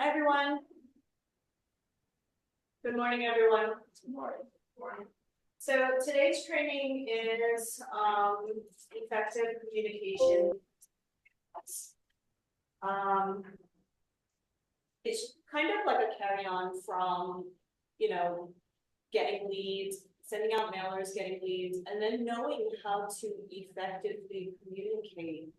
Hi, everyone. Good morning, everyone. Good morning. Morning. So today's training is effective communication. Um, it's kind of like a carry-on from, getting leads, sending out mailers, getting leads, and then knowing how to effectively communicate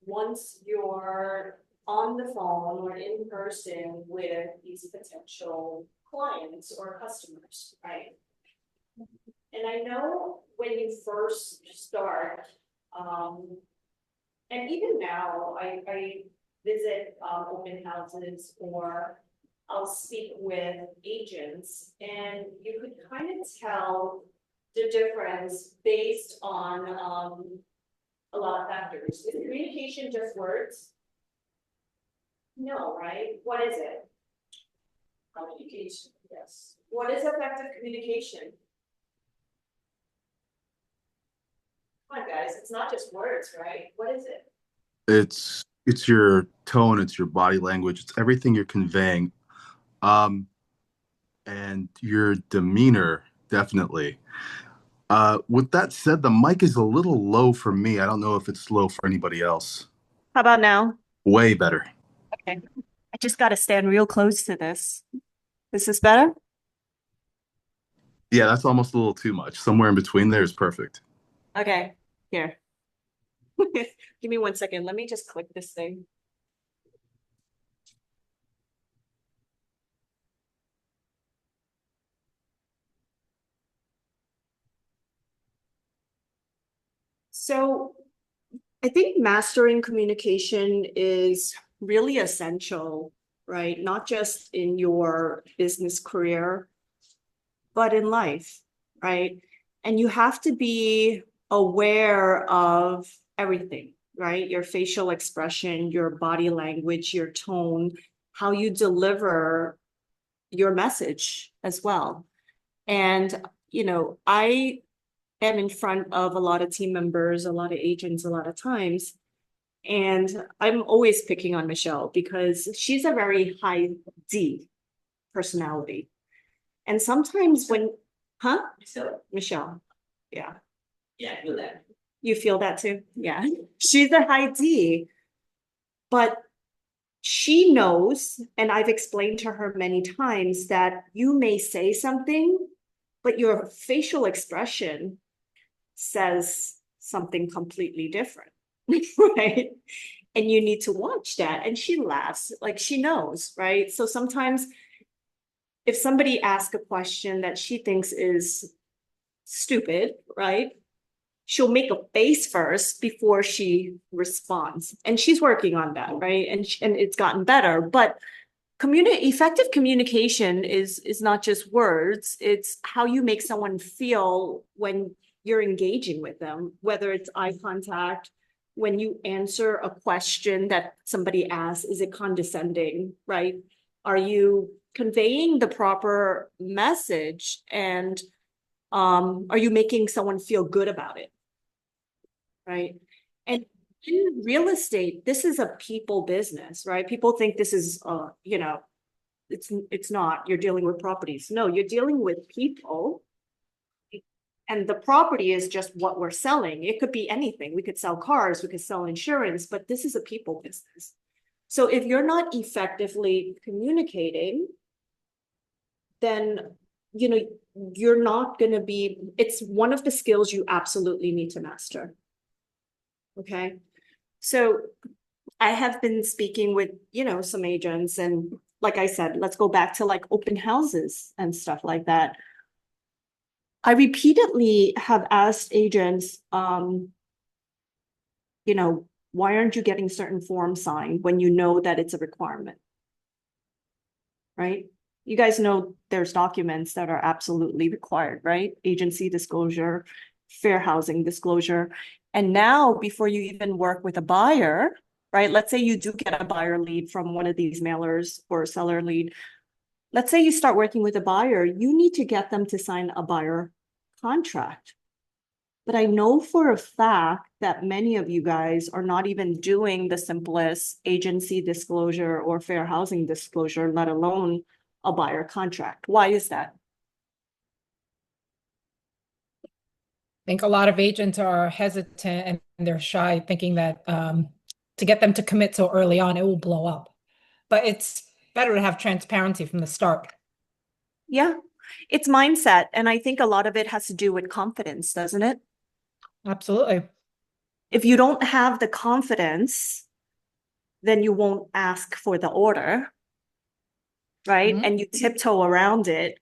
once you're on the phone or in person with these potential clients or customers, right? And I know when you first start, and even now, I visit open houses or I'll speak with agents, and you could kind of tell the difference based on a lot of factors. Is communication just words? No, right? What is it? Communication, yes. What is effective communication? Come on, guys, it's not just words, right? What is it? It's your tone, it's your body language, it's everything you're conveying, um, and your demeanor, definitely. With that said, the mic is a little low for me. I don't know if it's low for anybody else. How about now? Way better. Okay. I just got to stand real close to this. Is this better? Yeah, that's almost a little too much. Somewhere in between there is perfect. Okay, here. Give me 1 second. Let me just click this thing. So I think mastering communication is really essential, right? Not just in your business career, but in life, right? And you have to be aware of everything, right? Your facial expression, your body language, your tone, how you deliver your message as well. And, I am in front of a lot of team members, a lot of agents, a lot of times. And I'm always picking on Michelle because she's a very high D personality. And sometimes when, huh? Michelle. Yeah. Yeah, I feel that. You feel that too? Yeah. She's a high D, but she knows, and I've explained to her many times that you may say something, but your facial expression says something completely different, right? And you need to watch that. And she laughs, like she knows, right? So sometimes if somebody asks a question that she thinks is stupid, right? She'll make a face first before she responds. And she's working on that, right? And it's gotten better. But effective communication is not just words, it's how you make someone feel when you're engaging with them, whether it's eye contact, when you answer a question that somebody asks, is it condescending, right? Are you conveying the proper message, and are you making someone feel good about it, right? And in real estate, this is a people business, right? People think this is it's not, you're dealing with properties. No, you're dealing with people, and the property is just what we're selling. It could be anything. We could sell cars, we could sell insurance, but this is a people business. So if you're not effectively communicating, then you're not going to be, it's one of the skills you absolutely need to master. Okay. So I have been speaking with, some agents, and like I said, let's go back to like open houses and stuff like that. I repeatedly have asked agents, why aren't you getting certain forms signed when you know that it's a requirement? Right? You guys know there's documents that are absolutely required, right? Agency disclosure, fair housing disclosure. And now, before you even work with a buyer, right? Let's say you do get a buyer lead from one of these mailers or a seller lead. Let's say you start working with a buyer, you need to get them to sign a buyer contract. But I know for a fact that many of you guys are not even doing the simplest agency disclosure or fair housing disclosure, let alone a buyer contract. Why is that? I think a lot of agents are hesitant and they're shy, thinking that to get them to commit so early on, it will blow up. But it's better to have transparency from the start. Yeah, it's mindset. And I think a lot of it has to do with confidence, doesn't it? Absolutely. If you don't have the confidence, then you won't ask for the order, right? Mhm. And you tiptoe around it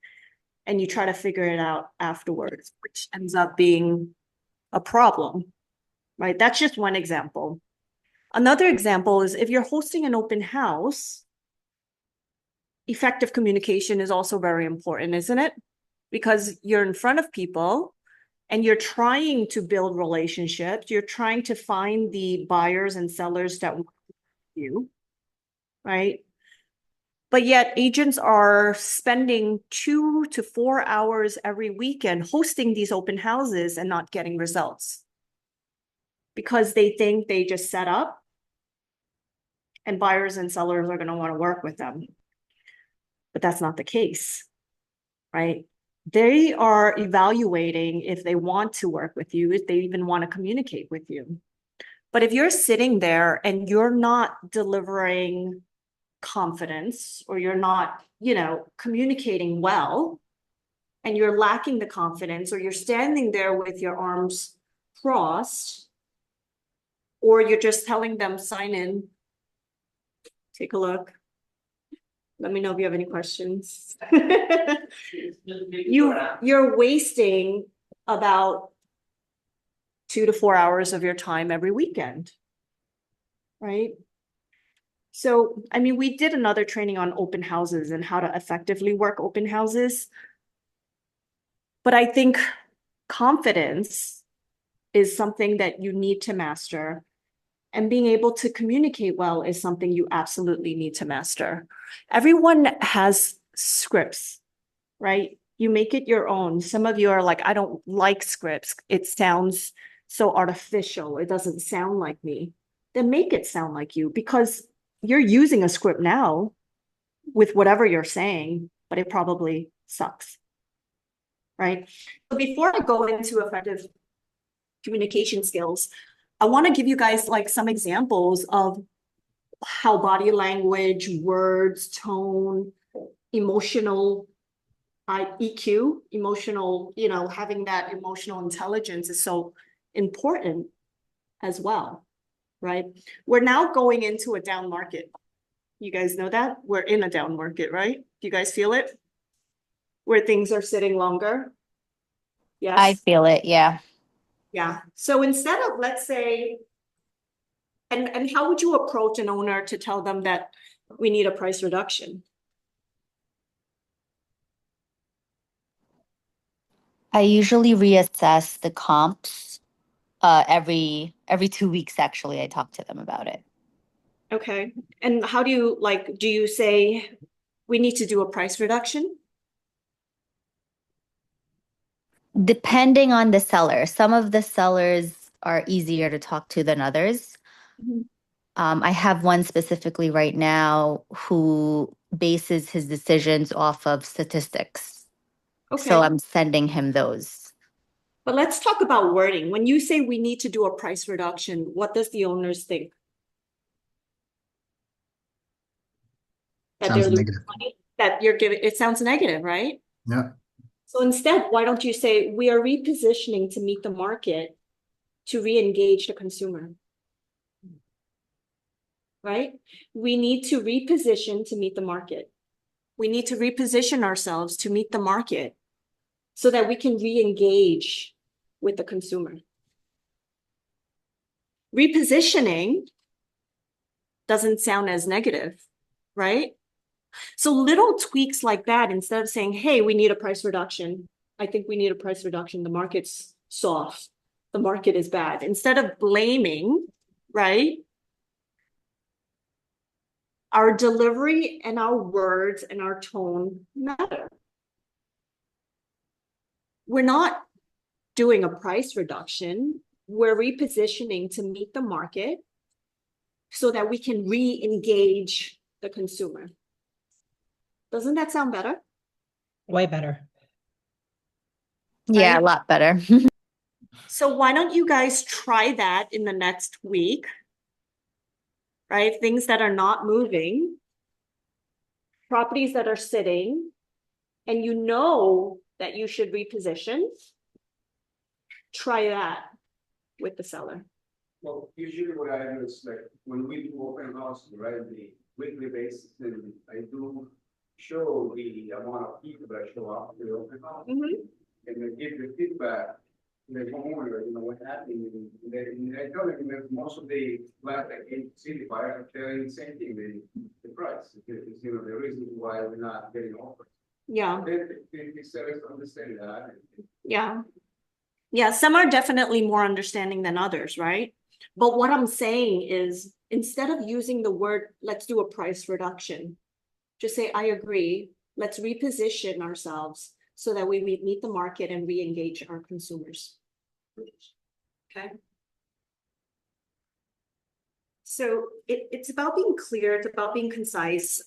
and you try to figure it out afterwards, which ends up being a problem, right? That's just one example. Another example is if you're hosting an open house, effective communication is also very important, isn't it? Because you're in front of people and you're trying to build relationships. You're trying to find the buyers and sellers that want you, right? But yet agents are spending 2 to 4 hours every weekend hosting these open houses and not getting results because they think they just set up and buyers and sellers are going to want to work with them. But that's not the case, right? They are evaluating if they want to work with you, if they even want to communicate with you. But if you're sitting there and you're not delivering confidence or you're not, communicating well, and you're lacking the confidence, or you're standing there with your arms crossed, or you're just telling them, sign in, take a look. Let me know if you have any questions. You're wasting about 2 to 4 hours of your time every weekend, right? So, I mean, we did another training on open houses and how to effectively work open houses. But I think confidence is something that you need to master. And being able to communicate well is something you absolutely need to master. Everyone has scripts, right? You make it your own. Some of you are like, I don't like scripts. It sounds so artificial. It doesn't sound like me. Then make it sound like you, because you're using a script now with whatever you're saying, but it probably sucks, right? So before I go into effective communication skills, I want to give you guys like some examples of how body language, words, tone, emotional EQ, emotional, having that emotional intelligence is so important as well, right? We're now going into a down market. You guys know that? We're in a down market, right? Do you guys feel it? Where things are sitting longer? Yes? I feel it, yeah. Yeah. So instead of, let's say, and how would you approach an owner to tell them that we need a price reduction? I usually reassess the comps every 2 weeks actually. I talk to them about it. Okay. And how do you do you say we need to do a price reduction? Depending on the seller. Some of the sellers are easier to talk to than others. Mhm. I have one specifically right now who bases his decisions off of statistics. So Okay. I'm sending him those. But let's talk about wording. When you say we need to do a price reduction, what does the owners think? That Sounds they're losing negative. money? That you're giving, it sounds negative, right? Yeah. So instead, why don't you say we are repositioning to meet the market to re-engage the consumer? Right? We need to reposition to meet the market. We need to reposition ourselves to meet the market so that we can re-engage with the consumer. Repositioning doesn't sound as negative, right? So little tweaks like that, instead of saying, hey, we need a price reduction. I think we need a price reduction. The market's soft. The market is bad. Instead of blaming, right? Our delivery and our words and our tone matter. We're not doing a price reduction. we're repositioning to meet the market so that we can re-engage the consumer. Doesn't that sound better? Way better. Yeah, Right? a lot better. So why don't you guys try that in the next week? Right? Things that are not moving, properties that are sitting, and you know that you should reposition. Try that with the seller. Well, usually what I do is like, when we do open house, right, the weekly basis, and I do show the amount of people that show up to the open house. Mhm. And then give the feedback to the homeowner, what happened, and I tell them that most of the flat, like, city buyers are telling the same thing, the price, it's, the reason why we're not getting offers. Yeah, The sellers understand that. yeah. Yeah, some are definitely more understanding than others, right? But what I'm saying is, instead of using the word, let's do a price reduction, just say, I agree, let's reposition ourselves so that we meet the market and re-engage our consumers. Okay? So it's about being clear, it's about being concise.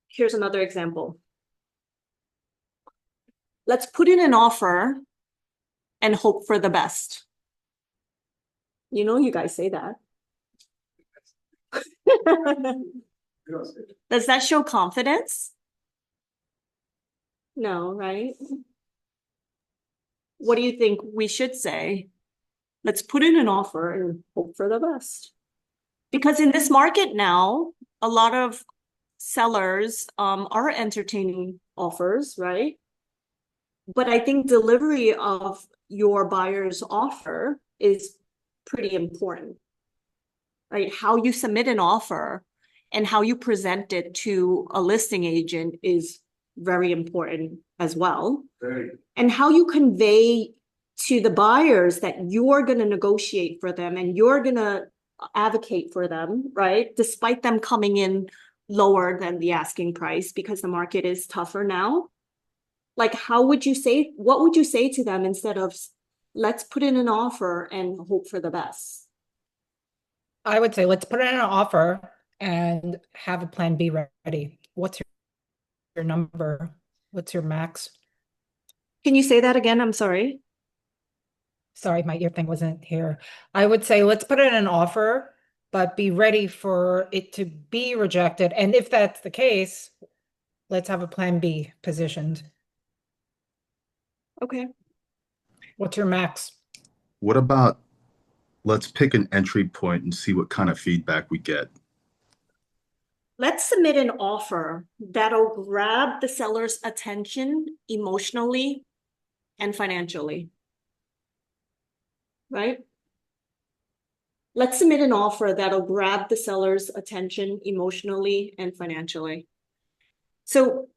Here's another example. Let's put in an offer and hope for the best. You know, you guys say that. Does that show confidence? No, right? What do you think we should say? Let's put in an offer and hope for the best. Because in this market now, a lot of sellers are entertaining offers, right? But I think delivery of your buyer's offer is pretty important, right? How you submit an offer and how you present it to a listing agent is very important as well. Very. And how you convey to the buyers that you're going to negotiate for them and you're going to advocate for them, right? Despite them coming in lower than the asking price because the market is tougher now. Like, what would you say to them instead of, let's put in an offer and hope for the best? I would say let's put in an offer and have a plan B ready. What's your number? What's your max? Can you say that again? I'm sorry. Sorry, my ear thing wasn't here. I would say let's put in an offer, but be ready for it to be rejected. And if that's the case, let's have a plan B positioned. Okay. What's your max? What about let's pick an entry point and see what kind of feedback we get? Let's submit an offer that'll grab the seller's attention emotionally and financially. Right? Let's submit an offer that'll grab the seller's attention emotionally and financially. So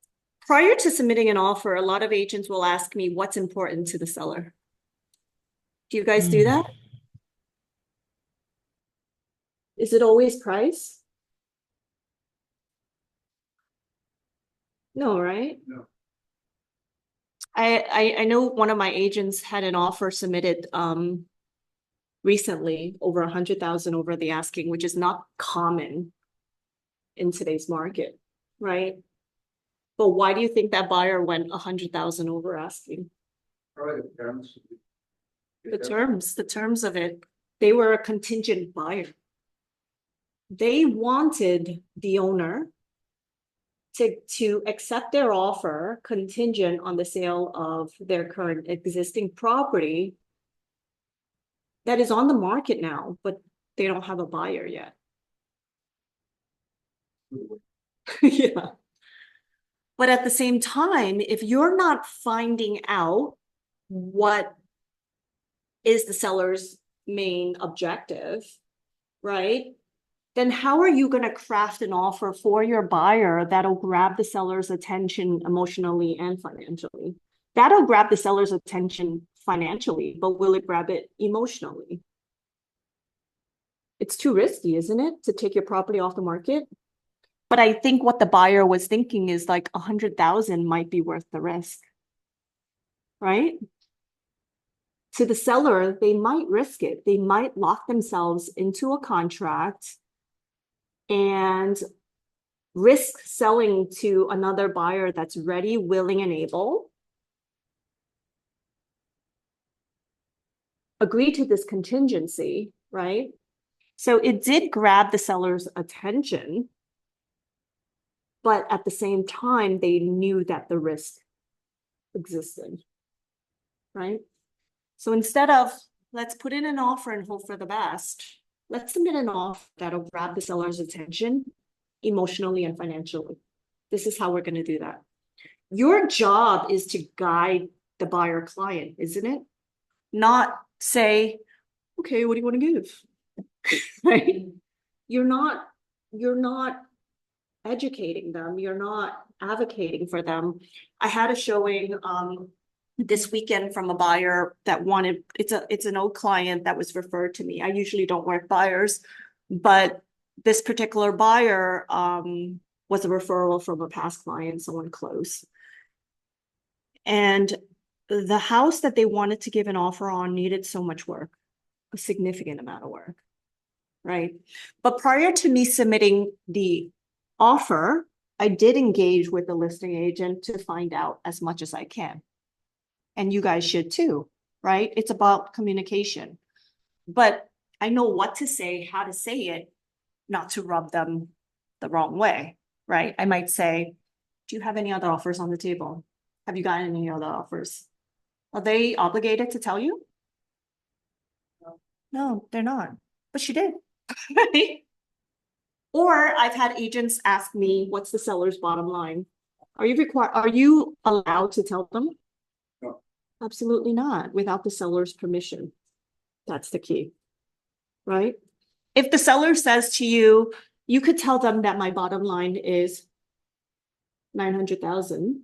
prior to submitting an offer, a lot of agents will ask me what's important to the seller. Do you guys do that? Is it always price? No, right? No. I know one of my agents had an offer submitted recently over 100,000 over the asking, which is not common in today's market, right? But why do you think that buyer went 100,000 over asking? Probably the terms. The terms of it, they were a contingent buyer. They wanted the owner to accept their offer contingent on the sale of their current existing property that is on the market now, but they don't have a buyer yet. Yeah. But at the same time, if you're not finding out what is the seller's main objective, right? Then how are you going to craft an offer for your buyer that'll grab the seller's attention emotionally and financially? That'll grab the seller's attention financially, but will it grab it emotionally? It's too risky, isn't it, to take your property off the market? But I think what the buyer was thinking is like 100,000 might be worth the risk, right? to the seller, they might risk it. They might lock themselves into a contract and risk selling to another buyer that's ready, willing, and able. Agree to this contingency, right? So it did grab the seller's attention, but at the same time, they knew that the risk existed, right? So instead of let's put in an offer and hope for the best, let's submit an offer that'll grab the seller's attention emotionally and financially. This is how we're going to do that. Your job is to guide the buyer client, isn't it? Not say, okay, what do you want to give? Right? You're not educating them. You're not advocating for them. I had a showing this weekend from a buyer that wanted, it's an old client that was referred to me. I usually don't work buyers, but this particular buyer was a referral from a past client, someone close. And the house that they wanted to give an offer on needed so much work, a significant amount of work, right? But prior to me submitting the offer, I did engage with the listing agent to find out as much as I can. And you guys should too, right? It's about communication. But I know what to say, how to say it, not to rub them the wrong way, right? I might say, do you have any other offers on the table? Have you gotten any other offers? Are they obligated to tell you? No, they're not. But she did. Or I've had agents ask me, what's the seller's bottom line? Are you allowed to tell them? No. Absolutely not, without the seller's permission. That's the key, right? If the seller says to you, you could tell them that my bottom line is 900,000.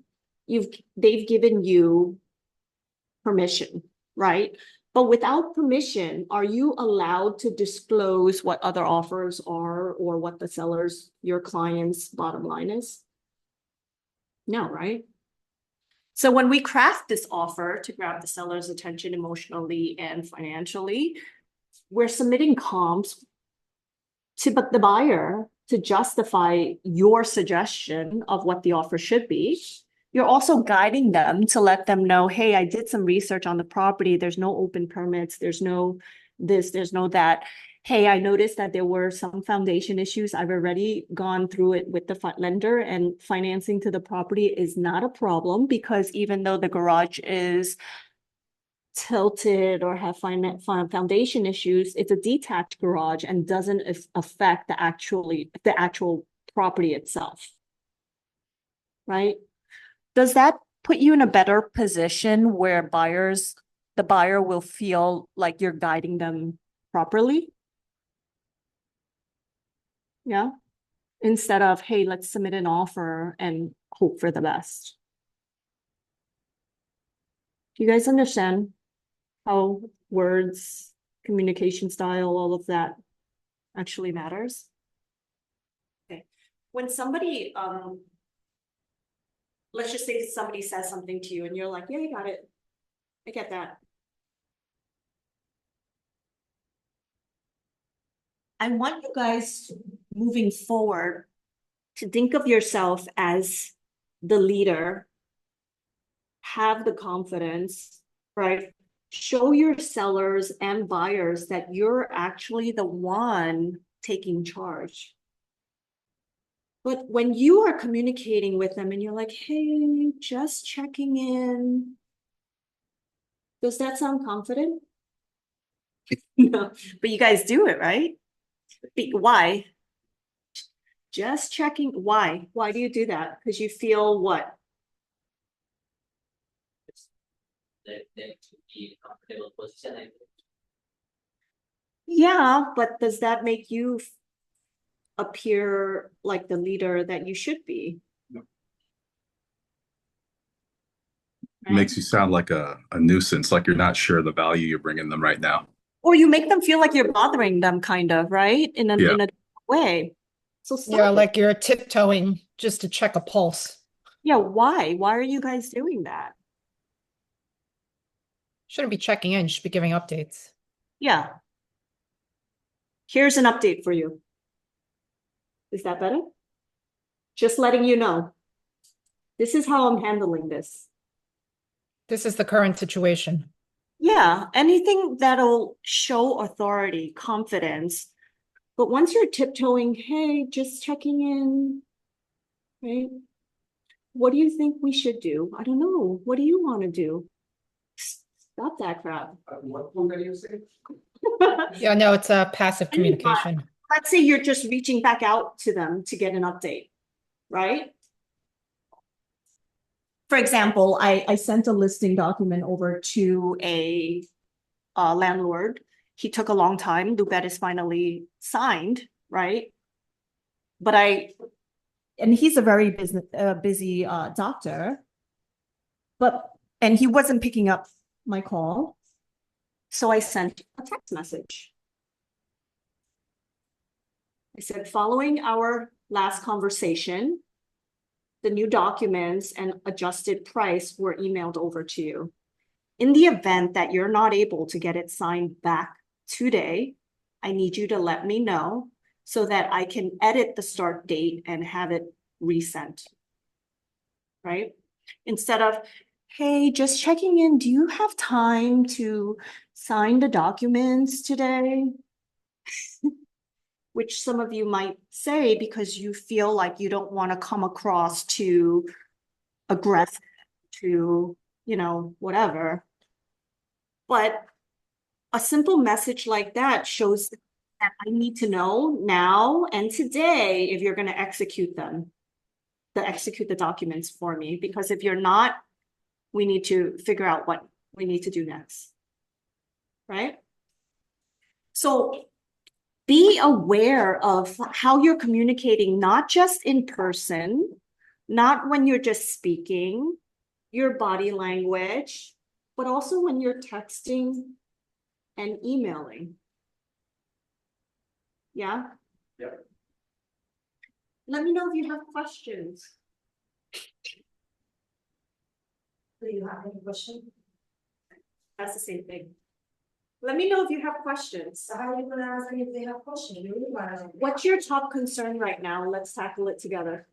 They've given you permission, right? But without permission, are you allowed to disclose what other offers are or what the seller's, your client's bottom line is? No, right? So when we craft this offer to grab the seller's attention emotionally and financially, we're submitting comps to the buyer to justify your suggestion of what the offer should be. You're also guiding them to let them know, hey, I did some research on the property. There's no open permits. There's no this, there's no that. Hey, I noticed that there were some foundation issues. I've already gone through it with the lender, and financing to the property is not a problem because even though the garage is tilted or have foundation issues, it's a detached garage and doesn't affect the actual property itself, right? Does that put you in a better position where the buyer will feel like you're guiding them properly? Yeah. Instead of, hey, let's submit an offer and hope for the best. Do you guys understand how words, communication style, all of that actually matters? Okay. When somebody, let's just say somebody says something to you and you're like, yeah, you got it. I get that. I want you guys moving forward to think of yourself as the leader, have the confidence, right? Show your sellers and buyers that you're actually the one taking charge. But when you are communicating with them and you're like, hey, just checking in, does that sound confident? No, but you guys do it, right? Why? Just checking. Why? Why do you do that? Because you feel what? That to be comfortable position. Yeah, but does that make you appear like the leader that you should be? No. It makes you sound like a nuisance, like you're not sure the value you're bringing them right now. Or you make them feel like you're bothering them, kind of, right? In a way. So stop Yeah, it. like you're tiptoeing just to check a pulse. Yeah, why? Why are you guys doing that? Shouldn't be checking in, you should be giving updates. Yeah. Here's an update for you. Is that better? Just letting you know. This is how I'm handling this. This is the current situation. Yeah, anything that'll show authority, confidence. But once you're tiptoeing, hey, just checking in, right? What do you think we should do? I don't know. What do you want to do? Stop that crap. What phone are you saying? Yeah, no, it's a passive I mean, communication. Let's say you're just reaching back out to them to get an update, right? For example, I sent a listing document over to a landlord. He took a long time. Lubet is finally signed, right? But and he's a very busy doctor. And he wasn't picking up my call. So I sent a text message. I said, following our last conversation, the new documents and adjusted price were emailed over to you. In the event that you're not able to get it signed back today, I need you to let me know so that I can edit the start date and have it resent. Right? Instead of, hey, just checking in, do you have time to sign the documents today? Which some of you might say because you feel like you don't want to come across too aggressive, to, whatever. But a simple message like that shows that I need to know now and today if you're going to execute the documents for me. Because if you're not, we need to figure out what we need to do next. Right? So be aware of how you're communicating, not just in person, not when you're just speaking, your body language, but also when you're texting and emailing. Yeah? Yep. Let me know if you have questions. Do you have any question? That's the same thing. Let me know if you have questions. So how are you gonna ask me if they have question? You really wanna know. What's your top concern right now? Let's tackle it together.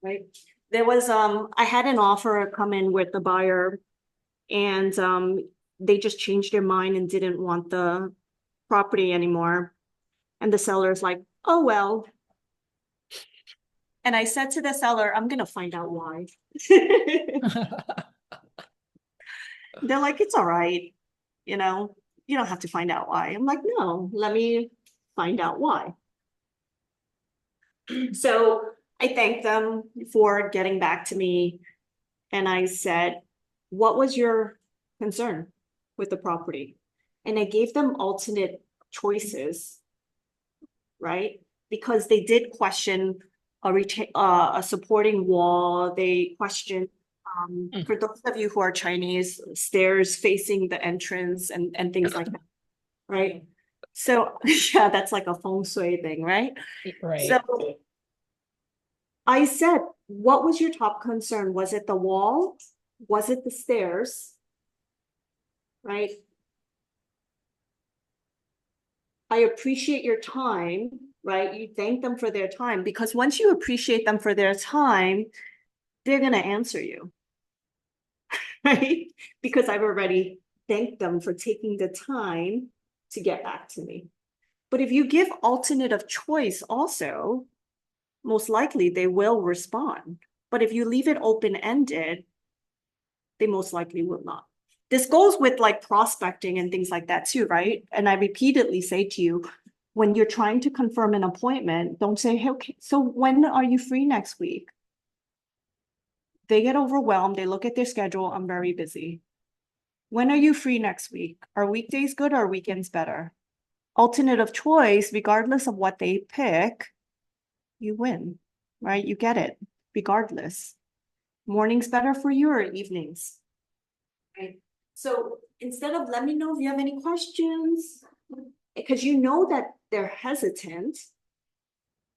Right? There was, I had an offer come in with the buyer and they just changed their mind and didn't want the property anymore. And the seller's like, oh, well. And I said to the seller, I'm gonna find out why. They're like, it's all right. You don't have to find out why. I'm like, no, let me find out why. So I thanked them for getting back to me. And I said, what was your concern with the property? And I gave them alternate choices, right? Because they did question a supporting wall. They questioned, for those of you who are Chinese, stairs facing the entrance and things like that, right? So yeah, that's like a feng shui thing, right? Right. So I said, what was your top concern? Was it the wall? Was it the stairs? Right? I appreciate your time, right? You thank them for their time because once you appreciate them for their time, they're going to answer you, right? Because I've already thanked them for taking the time to get back to me. But if you give alternative choice also, most likely they will respond. But if you leave it open-ended, they most likely will not. This goes with like prospecting and things like that too, right? And I repeatedly say to you, when you're trying to confirm an appointment, don't say, hey, okay, so when are you free next week? They get overwhelmed. They look at their schedule. I'm very busy. When are you free next week? Are weekdays good or are weekends better? Alternative choice, regardless of what they pick, you win, right? You get it regardless. Mornings better for you or evenings? Right. So instead of let me know if you have any questions, because you know that they're hesitant.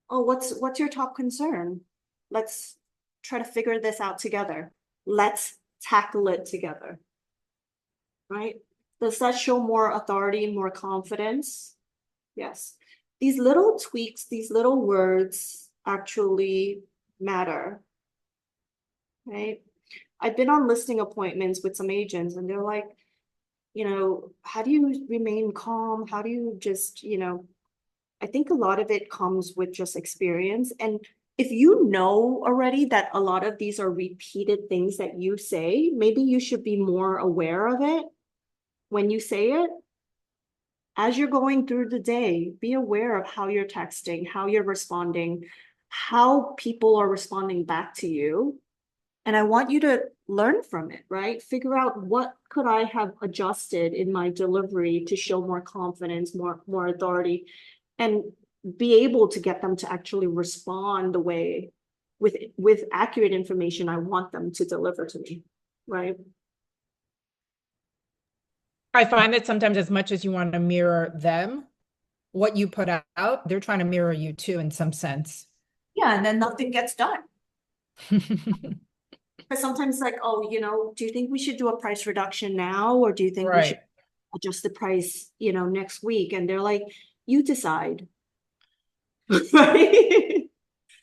Oh, what's your top concern? Let's try to figure this out together. Let's tackle it together? Right? Does that show more authority and more confidence? Yes. These little tweaks, these little words actually matter. Right? I've been on listing appointments with some agents and they're like, how do you remain calm? How do you just, I think a lot of it comes with just experience. And if you know already that a lot of these are repeated things that you say, maybe you should be more aware of it when you say it. As you're going through the day, be aware of how you're texting, how you're responding, how people are responding back to you. And I want you to learn from it, right? Figure out what could I have adjusted in my delivery to show more confidence, more authority, and be able to get them to actually respond the way with accurate information I want them to deliver to me, right? I find that sometimes as much as you want to mirror them, what you put out, they're trying to mirror you too in some sense. Yeah, and then nothing gets done. But sometimes like, oh, do you think we should do a price reduction now? Or do you think we should Right. adjust the price, next week? And they're like, you decide. Right?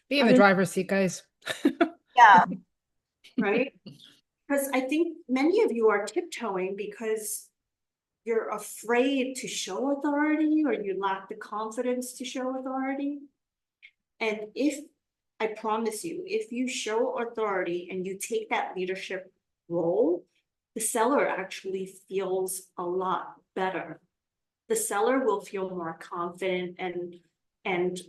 Be in I the mean- driver's seat, guys. Yeah. Right? Because I think many of you are tiptoeing because you're afraid to show authority or you lack the confidence to show authority. And I promise you, if you show authority and you take that leadership role, the seller actually feels a lot better. The seller will feel more confident and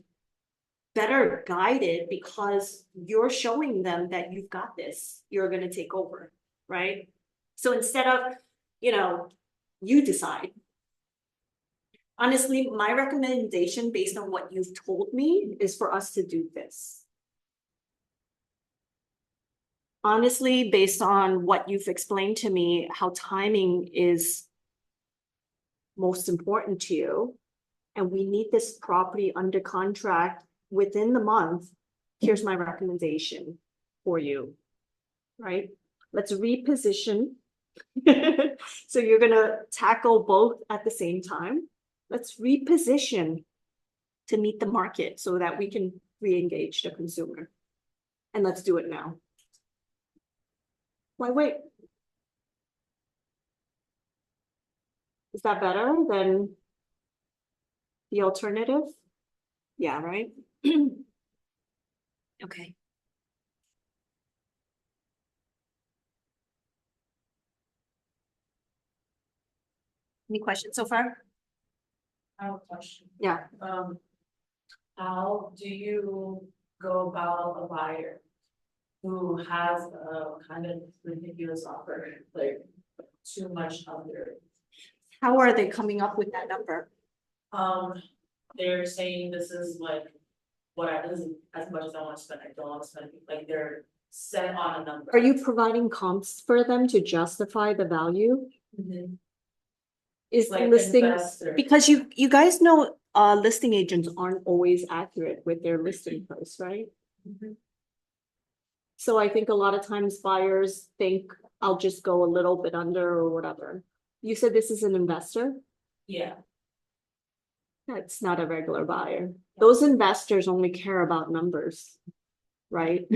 better guided because you're showing them that you've got this, you're going to take over, right? So instead of, you decide. Honestly, my recommendation based on what you've told me is for us to do this. Honestly, based on what you've explained to me, how timing is most important to you, and we need this property under contract within the month, here's my recommendation for you, right? Let's reposition. So you're gonna tackle both at the same time. Let's reposition to meet the market so that we can re-engage the consumer. And let's do it now. Why wait? Is that better than the alternative? Yeah, right? Okay. Any questions so far? I have a question. Yeah. How do you go about a buyer who has a kind of ridiculous offer, like too much under? How are they coming up with that number? They're saying this is like this is as much as I want to spend, I don't want to spend, like they're set on a number. Are you providing comps for them to justify the value? Mhm. Is the Like listing, investor. because you guys know, listing agents aren't always accurate with their listing price, right? Mhm. So I think a lot of times buyers think I'll just go a little bit under or whatever. You said this is an investor? Yeah, That's not a regular buyer. Those investors only care about numbers, right?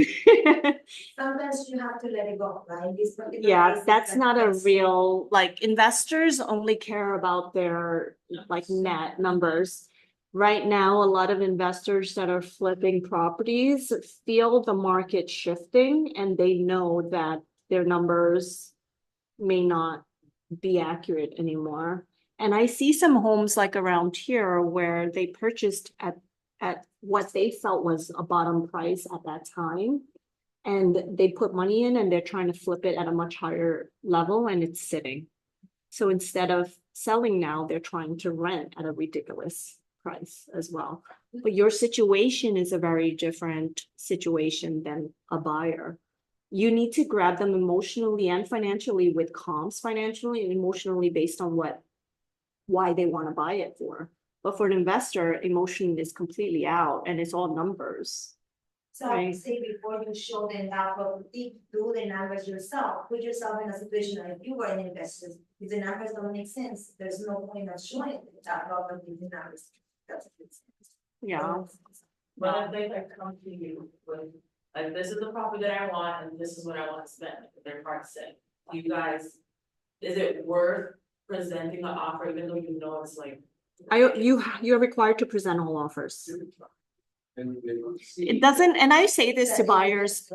sometimes you have to let it go, right? This particular Yeah, case is that's like not a this. real, like, investors only care about their like net numbers. Right now, a lot of investors that are flipping properties feel the market shifting and they know that their numbers may not be accurate anymore. And I see some homes like around here where they purchased at what they felt was a bottom price at that time. And they put money in and they're trying to flip it at a much higher level and it's sitting. So instead of selling now, they're trying to rent at a ridiculous price as well. But your situation is a very different situation than a buyer. You need to grab them emotionally and financially with comps financially and emotionally based on why they want to buy it for. But for an investor, emotion is completely out and it's all numbers. So Right. say before you show them that property, do the numbers yourself, put yourself in a situation that if you were an investor, if the numbers don't make sense, there's no point of showing that property the numbers. Doesn't make sense. Yeah. But if they like come to you with, like, this is the property that I want and this is what I want to spend, if they're hard set. You guys, is it worth presenting an offer even though you know it's like? You're required to present all offers. And they don't see. It doesn't, and I say this to That- buyers,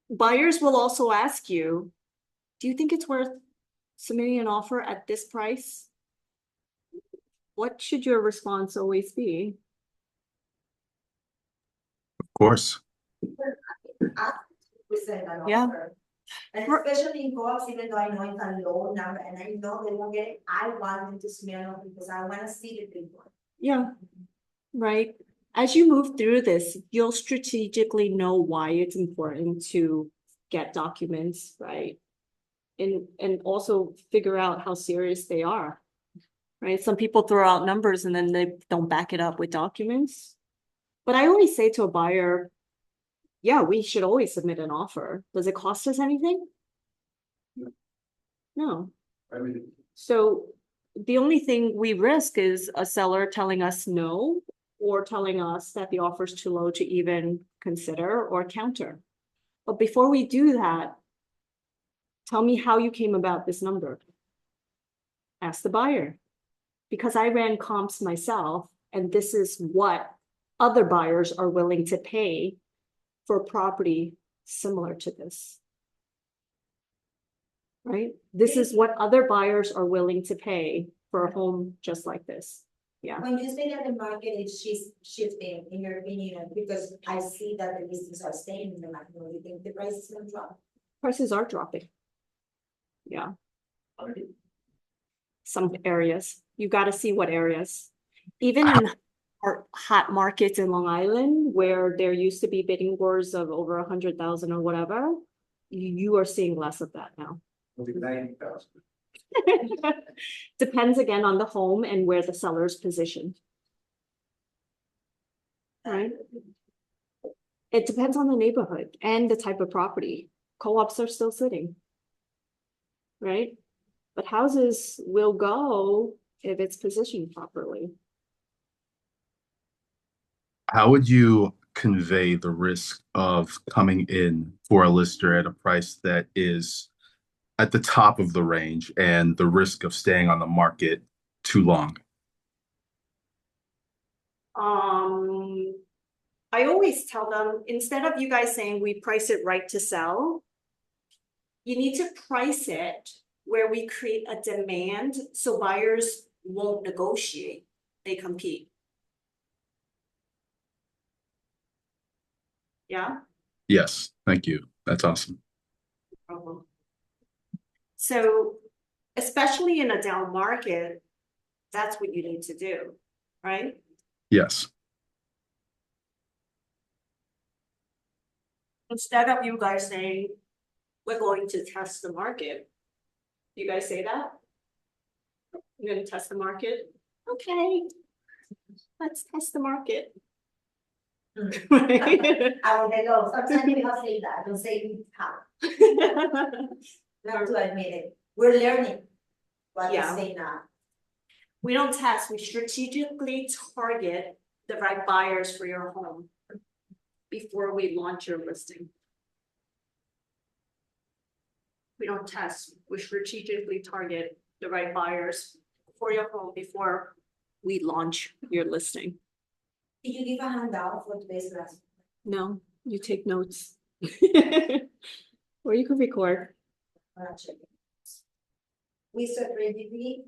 buyers will also ask you, do you think it's worth submitting an offer at this price? What should your response always be? Of course. Present an Yeah. offer. And For- especially in co-ops, even though I know it's a low number and I know they won't get it, I want them to submit an offer because I wanna see the big one. Yeah, right. As you move through this, you'll strategically know why it's important to get documents, right? And also figure out how serious they are. Right? Some people throw out numbers and then they don't back it up with documents. But I always say to a buyer, yeah, we should always submit an offer. Does it cost us anything? No. I mean, So the only thing we risk is a seller telling us no, or telling us that the offer is too low to even consider or counter. But before we do that, tell me how you came about this number. Ask the buyer. Because I ran comps myself, and this is what other buyers are willing to pay for a property similar to this. Right? This is what other buyers are willing to pay for a home just like this. Yeah. When you say that the market is shifting, in your opinion, because I see that the listings are staying in the market, do you think the price is gonna drop? Prices are dropping. Yeah. Some areas, you gotta see what areas. Even in our hot markets in Long Island, where there used to be bidding wars of over 100,000 or whatever, you are seeing less of that now. with 90,000. Depends again on the home and where the seller's positioned. Right? It depends on the neighborhood and the type of property. Co-ops are still sitting. Right? But houses will go if it's positioned properly. How would you convey the risk of coming in for a lister at a price that is at the top of the range and the risk of staying on the market too long? I always tell them, instead of you guys saying we price it right to sell, you need to price it where we create a demand so buyers won't negotiate, they compete. Yeah? Yes, thank you. That's awesome. Problem. So, especially in a down market, that's what you need to do, right? Yes. Instead of you guys saying, we're going to test the market. You guys say that? You're gonna test the market? Okay. Let's test the market. I will let go, sometimes we have to say that, don't say how, we have to admit it, we're learning what you Yeah. say now. We don't test, we strategically target the right buyers for your home before we launch your listing. We don't test, we strategically target the right buyers for your home before we launch your listing. Did you give a handout for today's class? No, you take notes. Or you can record. I'm not checking. We strategically,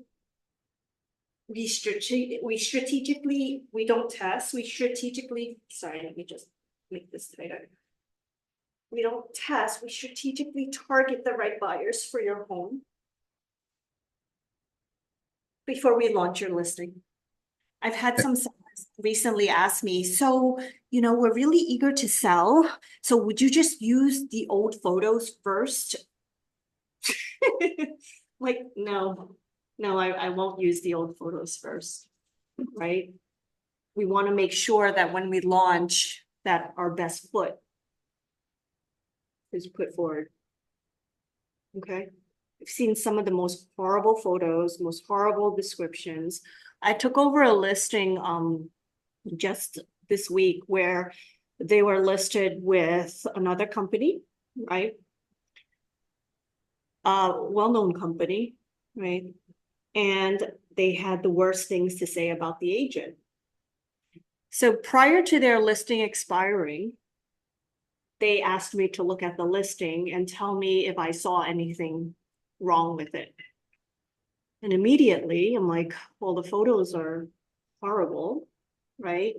We strategically, we don't test, we strategically, sorry, let me just make this tighter. We don't test, we strategically target the right buyers for your home before we launch your listing. I've had some sellers recently ask me, so, we're really eager to sell, so would you just use the old photos first? Like, no, I won't use the old photos first, right? We want to make sure that when we launch, that our best foot is put forward. Okay, I've seen some of the most horrible photos, most horrible descriptions. I took over a listing just this week where they were listed with another company, right? Well-known company, right? And they had the worst things to say about the agent. So prior to their listing expiring, they asked me to look at the listing and tell me if I saw anything wrong with it. And immediately I'm like, well, the photos are horrible, right?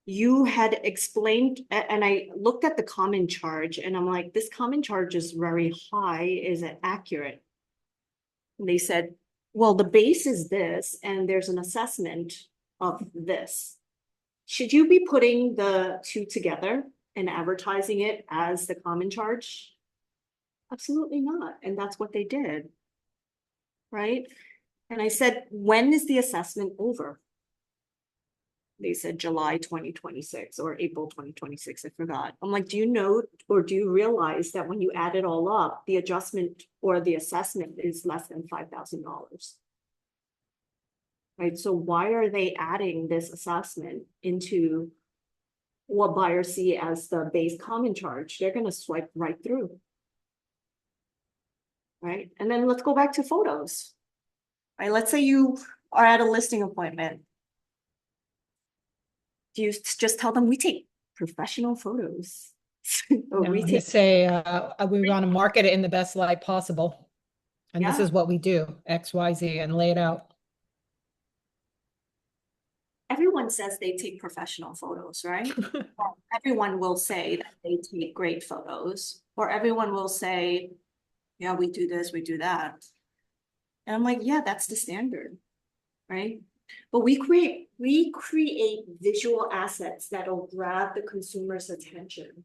You had explained, and I looked at the common charge and I'm like, this common charge is very high. Is it accurate? And they said, well, the base is this, and there's an assessment of this. Should you be putting the two together and advertising it as the common charge? Absolutely not. And that's what they did. Right? And I said, when is the assessment over? They said July 2026 or April 2026. I forgot. I'm like, do you know, or do you realize that when you add it all up, the adjustment or the assessment is less than $5,000? Right? So why are they adding this assessment into what buyers see as the base common charge? They're going to swipe right through. Right? And then let's go back to photos. Right? Let's say you are at a listing appointment. Do you just tell them we take professional photos? Or No, we you take, say, we want to market it in the best light possible. And this Yeah. is what we do, X, Y, Z, and lay it out. everyone says they take professional photos, right? Well, everyone will say that they take great photos, or everyone will say, yeah, we do this, we do that. And I'm like, yeah, that's the standard, right? But we create visual assets that'll grab the consumer's attention.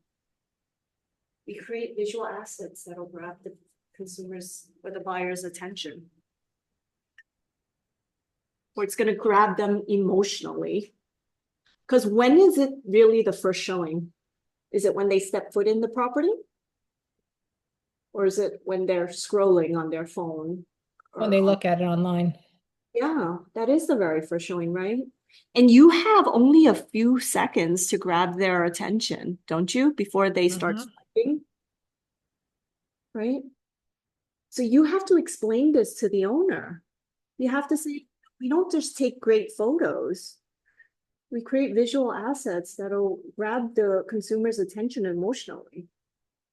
We create visual assets that'll grab the consumer's or the buyer's attention. Or it's going to grab them emotionally. Because when is it really the first showing? Is it when they step foot in the property? Or is it when they're scrolling on their phone? When they look at it online. Yeah, that is the very first showing, right? And you have only a few seconds to grab their attention, don't you? Before they start swiping, right? So you have to explain this to the owner. You have to say, we don't just take great photos. We create visual assets that'll grab the consumer's attention emotionally.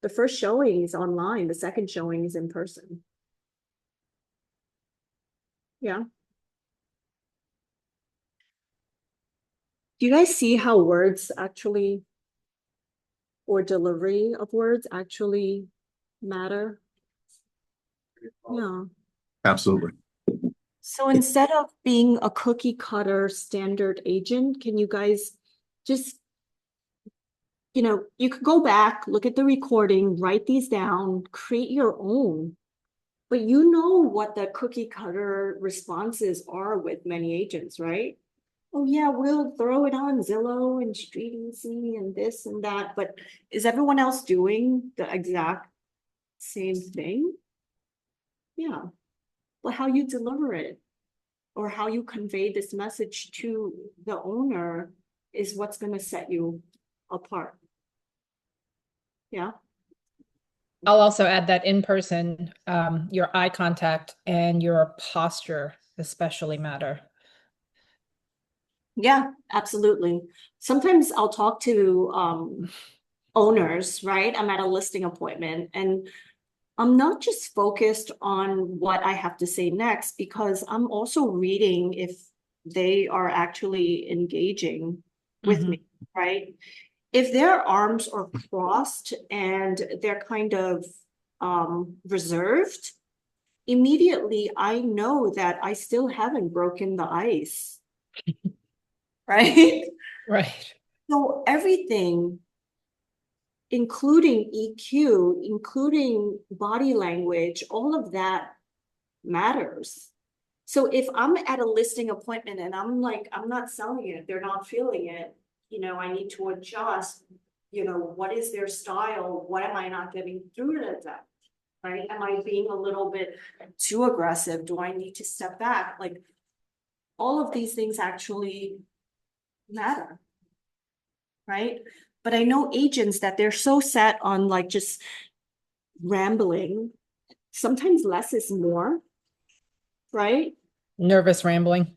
The first showing is online, the second showing is in person. Yeah. Do you guys see how words actually, or delivery of words actually matter? Yeah. Absolutely. So instead of being a cookie cutter standard agent, can you guys just, you could go back, look at the recording, write these down, create your own. But you know what the cookie cutter responses are with many agents, right? Oh yeah, we'll throw it on Zillow and StreetEasy and this and that. But is everyone else doing the exact same thing? Yeah. But how you deliver it or how you convey this message to the owner is what's going to set you apart. Yeah. I'll also add that in person, your eye contact and your posture especially matter. Yeah, absolutely. Sometimes I'll talk to owners, right? I'm at a listing appointment and I'm not just focused on what I have to say next because I'm also reading if they are actually engaging with me, right? If their arms are crossed and they're kind of reserved, immediately I know that I still haven't broken the ice. Right? Right. So everything, including EQ, including body language, all of that matters. So if I'm at a listing appointment and I'm like, I'm not selling it, they're not feeling it, I need to adjust, what is their style? What am I not getting through to them? Right? Am I being a little bit too aggressive? Do I need to step back? Like, all of these things actually matter. Right? But I know agents that they're so set on like just rambling. Sometimes less is more. Right? Nervous rambling.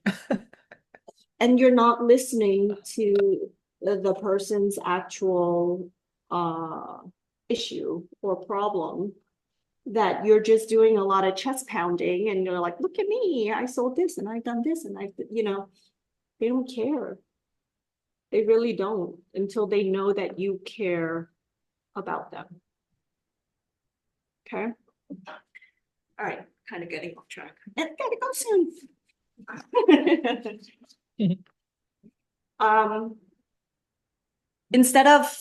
And you're not listening to the person's actual issue or problem, that you're just doing a lot of chest pounding and you're like, look at me, I sold this and I've done this and they don't care. They really don't, until they know that you care about them. Okay. All right, kind of getting off track. And gotta go soon. Instead of,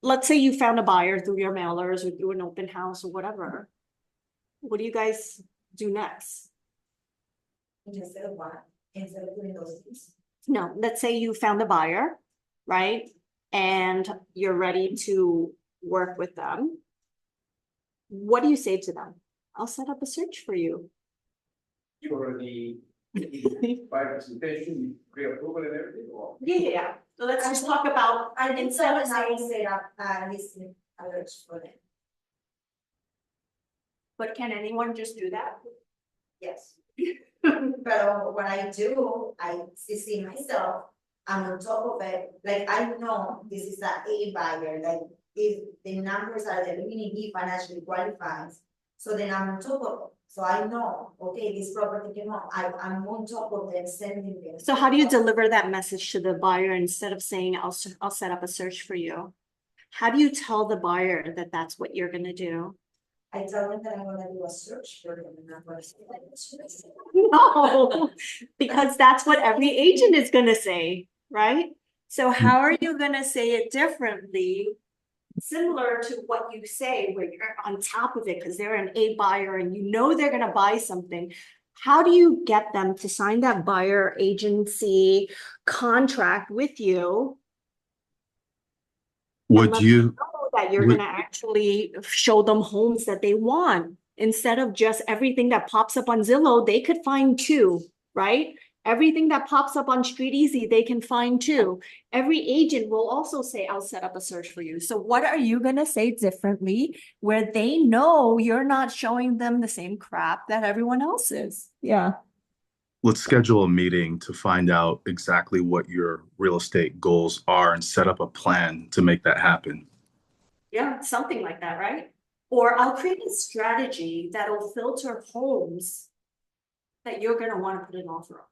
let's say you found a buyer through your mailers or through an open house or whatever, what do you guys do next? Instead of what? Instead of doing those things. No, let's say you found a buyer, right? And you're ready to work with them. What do you say to them? I'll set up a search for you. You already, by presentation, pre-approval and everything, or? Yeah. So let's just talk about, I did instead of I will saying, set up listening alerts for them. but can anyone just do that? Yes. But what I do, I see myself, I'm on top of it, like I know this is a buyer, like if the numbers are the meaning he financially qualifies. So then I'm on top of it, so I know, okay, this property came up, I'm on top of them, sending them. So how do you deliver that message to the buyer instead of saying, I'll set up a search for you? How do you tell the buyer that that's what you're gonna do? I tell them that I'm gonna do a search for them and I'm gonna say like this. No, because that's what every agent is gonna say, right? So how are you gonna say it differently? Similar to what you say, where you're on top of it because they're an A buyer and they're gonna buy something. How do you get them to sign that buyer agency contract with you? Would let you, them know that you're would- gonna actually show them homes that they want, instead of just everything that pops up on Zillow, they could find too, right? Everything that pops up on Street Easy, they can find too. Every agent will also say, I'll set up a search for you. So what are you gonna say differently where they know you're not showing them the same crap that everyone else is? Yeah. let's schedule a meeting to find out exactly what your real estate goals are and set up a plan to make that happen. Yeah, something like that, right? Or I'll create a strategy that'll filter homes that you're gonna wanna put an offer on.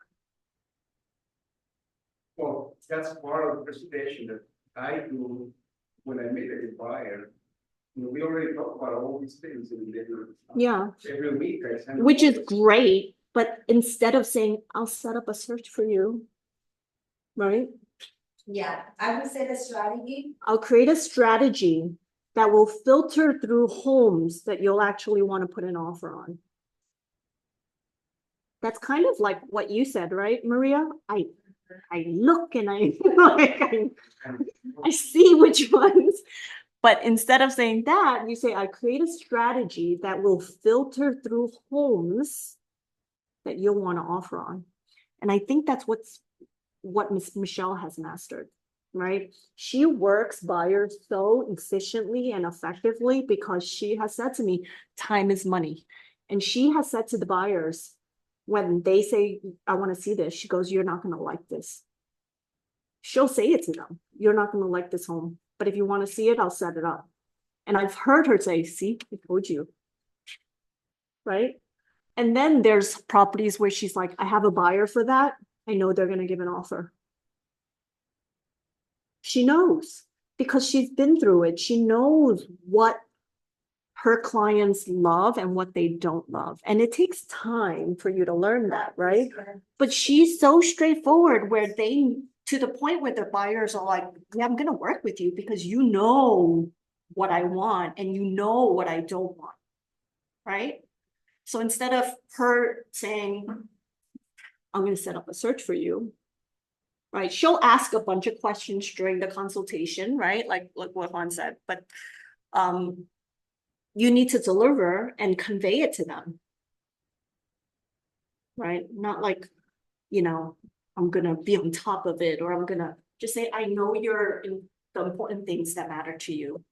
Well, that's part of the presentation that I do when I meet a buyer. We already talked about all these things in Yeah, every week I send. which is great, but instead of saying, I'll set up a search for you, right? Yeah, I will set a strategy. I'll create a strategy that will filter through homes that you'll actually want to put an offer on. That's kind of like what you said, right, Maria? I look and I like I see which ones. But instead of saying that, you say, I create a strategy that will filter through homes that you'll want to offer on. And I think that's what Miss Michelle has mastered, right? She works buyers so efficiently and effectively because she has said to me, time is money. And she has said to the buyers, when they say, I want to see this, she goes, you're not going to like this. She'll say it to them. You're not going to like this home, but if you want to see it, I'll set it up. And I've heard her say, see, I told you. Right? And then there's properties where she's like, I have a buyer for that. I know they're going to give an offer. She knows because she's been through it. She knows what her clients love and what they don't love. And it takes time for you to learn that, right? But she's so straightforward where to the point where the buyers are like, yeah, I'm going to work with you because you know what I want and you know what I don't want, right? So instead of her saying, I'm going to set up a search for you, right? She'll ask a bunch of questions during the consultation, right? Like what Juan said, but you need to deliver and convey it to them. Right? Not like, you know, I'm gonna be on top of it, or I'm gonna just say, I know you're in the important things that matter to you.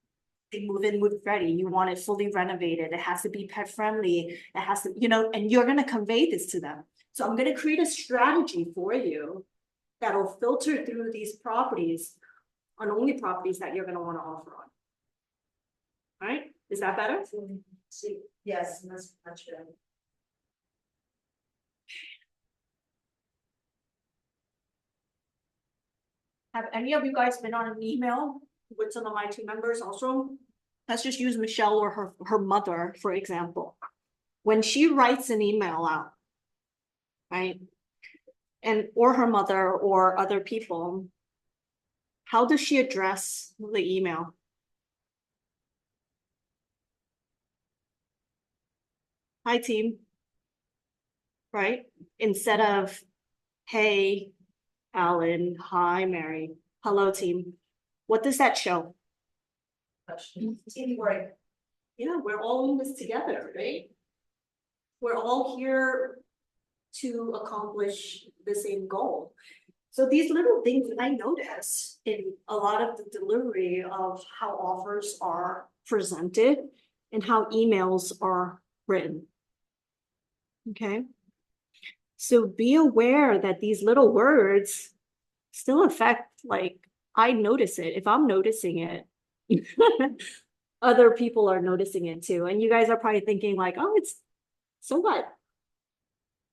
They move in, move ready, you want it fully renovated, it has to be pet friendly, it has to, you know, and you're gonna convey this to them. So I'm gonna create a strategy for you that'll filter through these properties on only properties that you're gonna wanna offer on. All right, is that better? See, yes, that's much better. Have any of you guys been on an email with some of my team members also? Let's just use Michelle or her mother, for example. When she writes an email out, right? And or her mother or other people, how does she address the email? Hi, team. Right? Instead of, hey, Alan, hi, Mary, hello, team. What does that show? Teamwork. Yeah, we're all in this together, right? We're all here to accomplish the same goal. So these little things that I notice in a lot of the delivery of how offers are presented and how emails are written. Okay. So be aware that these little words still affect, like, I notice it. If I'm noticing it, other people are noticing it too. And you guys are probably thinking like, oh, it's, so what?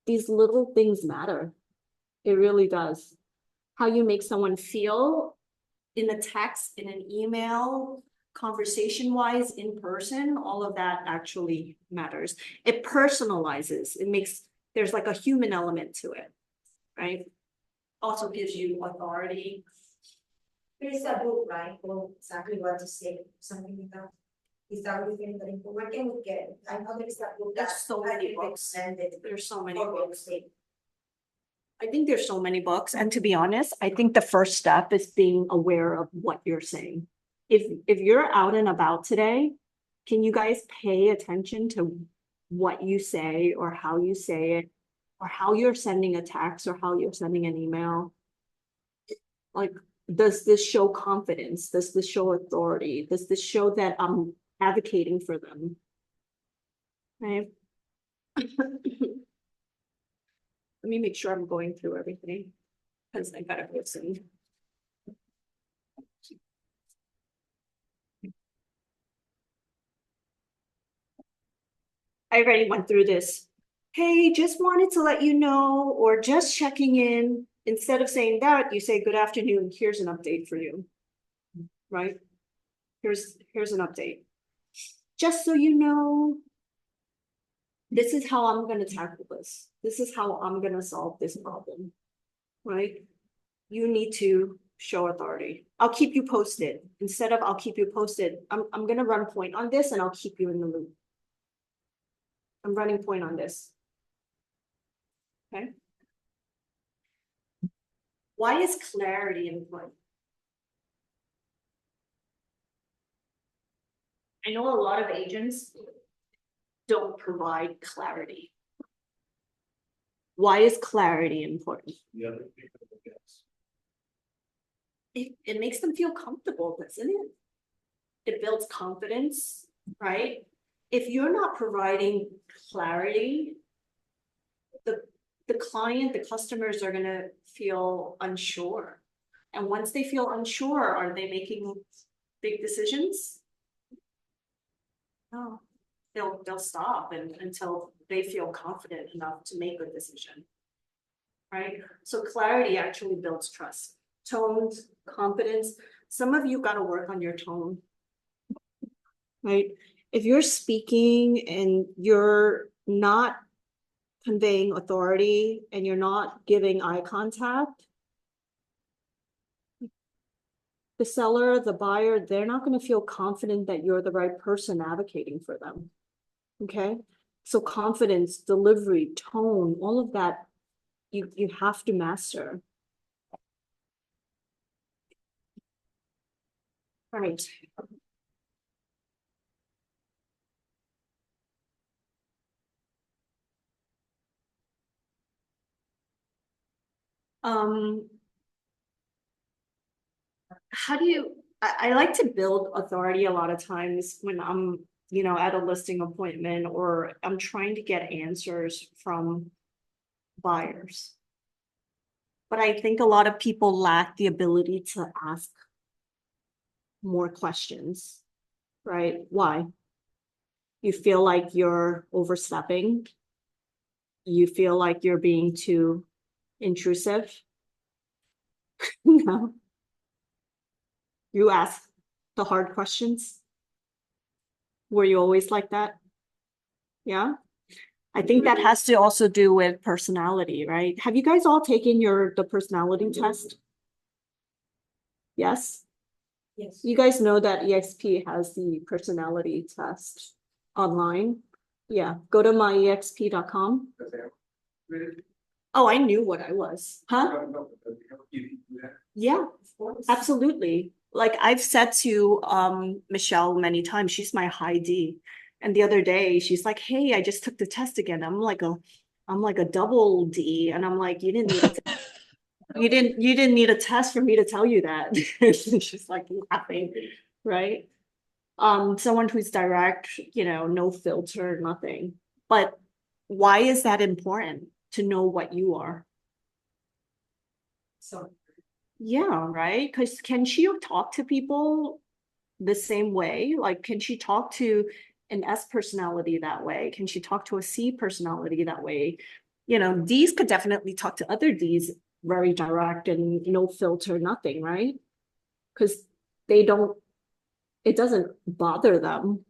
These little things matter. It really does. How you make someone feel in a text, in an email, conversation-wise, in person, all of that actually matters. It personalizes. It makes, there's like a human element to it, right? Also gives you authority. There's a book, right, for exactly what to say, something like that. Is that what you're getting, where can we get it? I know there's that book. There's that so I many can books. recommend it There's so many for books. real estate. I think there's so many books, and to be honest, I think the first step is being aware of what you're saying. If you're out and about today, can you guys pay attention to what you say or how you say it, or how you're sending a text or how you're sending an email? Like, does this show confidence? Does this show authority? Does this show that I'm advocating for them? Right? Let me make sure I'm going through everything, because I gotta go soon. I already went through this. Hey, just wanted to let you know, or just checking in. Instead of saying that, you say, good afternoon, here's an update for you. Right? Here's an update. Just so you know, this is how I'm gonna tackle this. This is how I'm gonna solve this problem. Right? You need to show authority. I'll keep you posted. Instead of I'll keep you posted, I'm gonna run point on this and I'll keep you in the loop. I'm running point on this. Okay. Why is clarity important? I know a lot of agents don't provide clarity. Why is clarity important? It makes them feel comfortable, doesn't it? It builds confidence, right? If you're not providing clarity, the client, the customers are gonna feel unsure. And once they feel unsure, are they making big decisions? No, they'll stop until they feel confident enough to make a decision. Right? So clarity actually builds trust. Tones, confidence. Some of you gotta work on your tone. Right? If you're speaking and you're not conveying authority and you're not giving eye contact, the seller, the buyer, they're not going to feel confident that you're the right person advocating for them. Okay? So confidence, delivery, tone, all of that, you have to master. Right. Um, how do you, I like to build authority a lot of times when I'm, at a listing appointment or I'm trying to get answers from buyers. But I think a lot of people lack the ability to ask more questions, right? Why? You feel like you're overstepping. You feel like you're being too intrusive. No. You ask the hard questions. Were you always like that? Yeah. I think that has to also do with personality, right? Have you guys all taken the personality test? Yes. Yes. You guys know that EXP has the personality test online. Yeah, go to myexp.com. Oh, I knew what I was. Huh? Yeah, absolutely. Like I've said to Michelle many times, she's my high D. And the other day she's like, hey, I just took the test again. I'm like a double D. And I'm like, you didn't need a test for me to tell you that. She's like laughing, right? Someone who's direct, no filter, nothing. But why is that important to know what you are? So, Yeah, right? Because can she talk to people the same way? Like, can she talk to an S personality that way? Can she talk to a C personality that way? Ds could definitely talk to other Ds very direct and no filter, nothing, right? Because it doesn't bother them.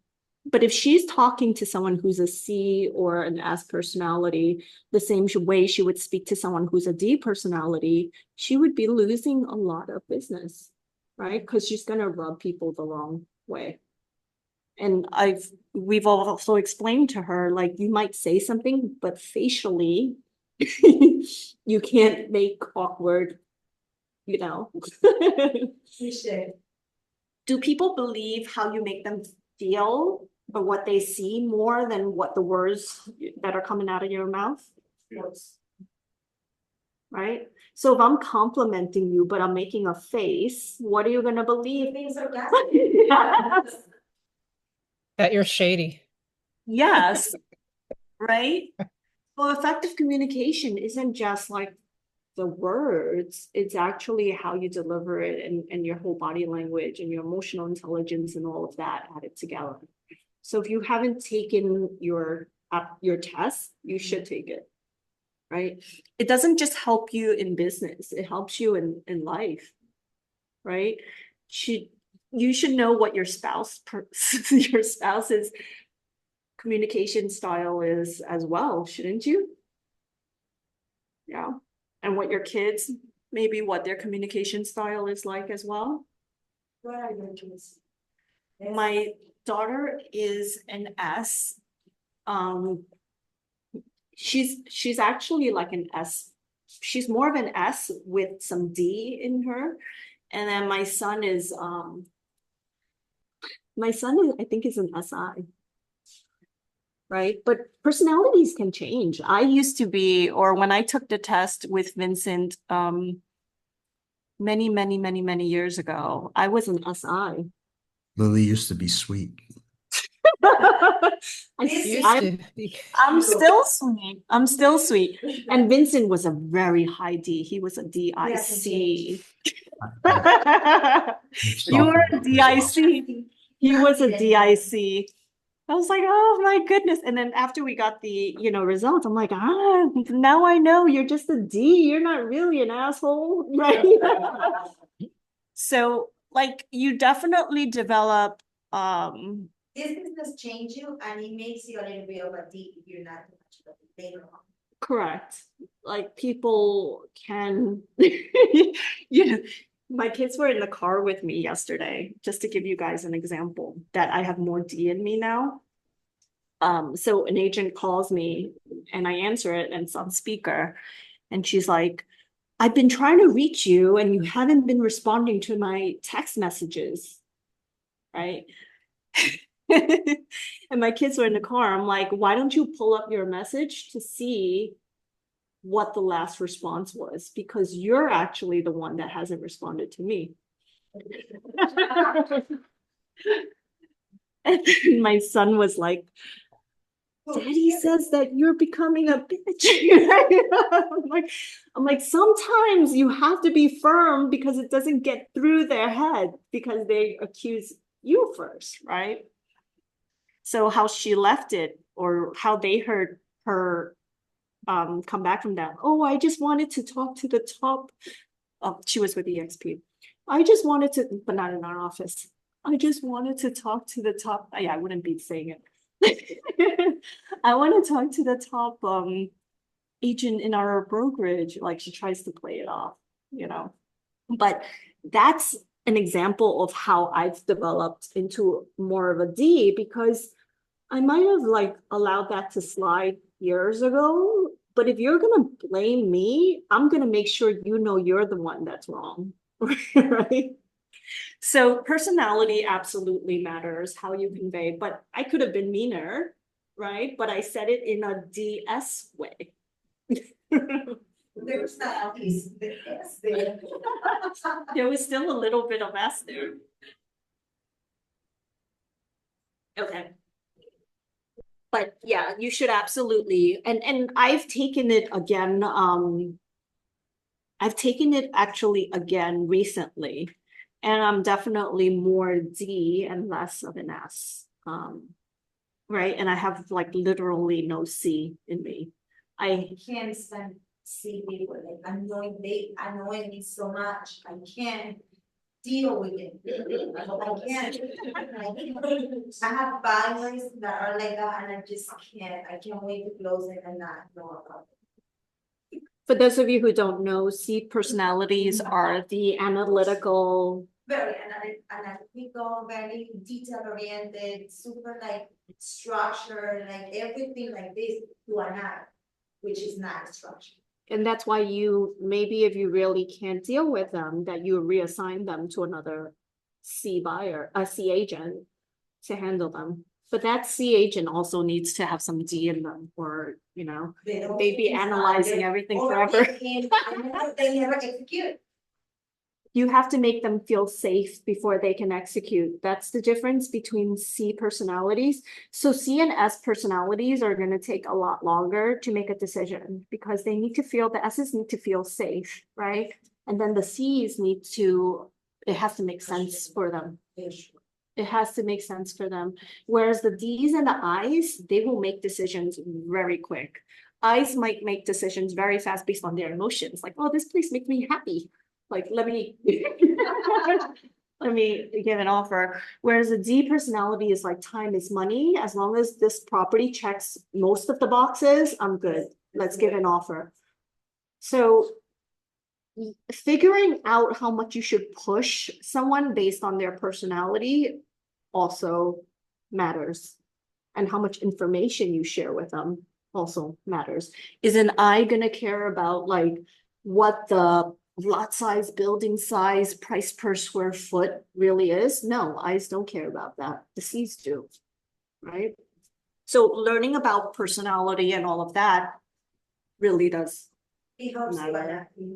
But if she's talking to someone who's a C or an S personality, the same way she would speak to someone who's a D personality, she would be losing a lot of business, right? Because she's going to rub people the wrong way. And we've also explained to her, like, you might say something, but facially, you can't make awkward, Do people believe how you make them feel or what they see more than what the words that are coming out of your mouth? yes. Right? So if I'm complimenting you, but I'm making a face, what are you going to believe? Being sarcastic. That you're shady. Yes. Right? Well, effective communication isn't just like the words, it's actually how you deliver it and your whole body language and your emotional intelligence and all of that added together. So if you haven't taken your test, you should take it, right? It doesn't just help you in business, it helps you in life, right? You should know what your your spouse's communication style is as well, shouldn't you? Yeah. And what your kids, maybe what their communication style is like as well. What are your choices? My daughter is an S. She's actually like an S. She's more of an S with some D in her. And then my son is I think is an SI. Right? But personalities can change. I used to be, or when I took the test with Vincent many, many, many, many years ago, I was an SI. Lily used to be sweet. I'm still sweet. I'm still sweet. And Vincent was a very high D. He was a DIC. You were a DIC. He was a DIC. I was like, oh my goodness. And then after we got the, results, I'm like, now I know you're just a D. You're not really an asshole, right? So like you definitely develop This business change you and it makes you a little bit of a D if you're not too much of a later on. correct. Like people can my kids were in the car with me yesterday, just to give you guys an example that I have more D in me now. So an agent calls me and I answer it and it's on speaker. And she's like, I've been trying to reach you and you haven't been responding to my text messages. right? And my kids were in the car. I'm like, why don't you pull up your message to see what the last response was? Because you're actually the one that hasn't responded to me. And then my son was like, Daddy says that you're becoming a bitch. I'm like, sometimes you have to be firm because it doesn't get through their head because they accuse you first, right? So how she left it or how they heard her come back from that. Oh, I just wanted to talk to the top. She was with EXP. I just wanted to, but not in our office. I just wanted to talk to the top. Yeah, I wouldn't be saying it. I want to talk to the top agent in our brokerage. Like she tries to play it off, you know. But that's an example of how I've developed into more of a D because I might have like allowed that to slide years ago. But if you're gonna blame me, I'm gonna make sure you know you're the one that's wrong, right? So personality absolutely matters, how you convey, but I could have been meaner, right? But I said it in a DS way. There's not always the S there. There was still a little bit of S there. Okay. But yeah, you should absolutely, and I've taken it again, I've taken it actually again recently. And I'm definitely more D and less of an S. Right. And I have like literally no C in me. I can't stand see people like annoying me so much. I can't deal with it. I can't. I have boundaries that are like that and I just can't. I can't wait to close it and not know about it. For those of you who don't know, C personalities are the analytical. Very analytical, very detail oriented, super like structured, like everything like this to an art, which is not structured. And that's why you, maybe if you really can't deal with them, that you reassign them to another C buyer, a C agent to handle them. But that C agent also needs to have some D in them or, you know, they'd be analyzing everything forever. They never execute. You have to make them feel safe before they can execute. That's the difference between C personalities. So C and S personalities are going to take a lot longer to make a decision because they need to feel, the S's need to feel safe, right? And then the C's need to, it has to make sense for them. It has to make sense for them. Whereas the D's and the I's, they will make decisions very quick. I's might make decisions very fast based on their emotions. Like, oh, this place makes me happy. Like, let me give an offer. Whereas a D personality is like time is money. As long as this property checks most of the boxes, I'm good. Let's give an offer. So figuring out how much you should push someone based on their personality also matters. And how much information you share with them also matters. Is an I gonna care about like what the lot size, building size, price per square foot really is? No, I's don't care about that. The C's do, right? So learning about personality and all of that really does matter. You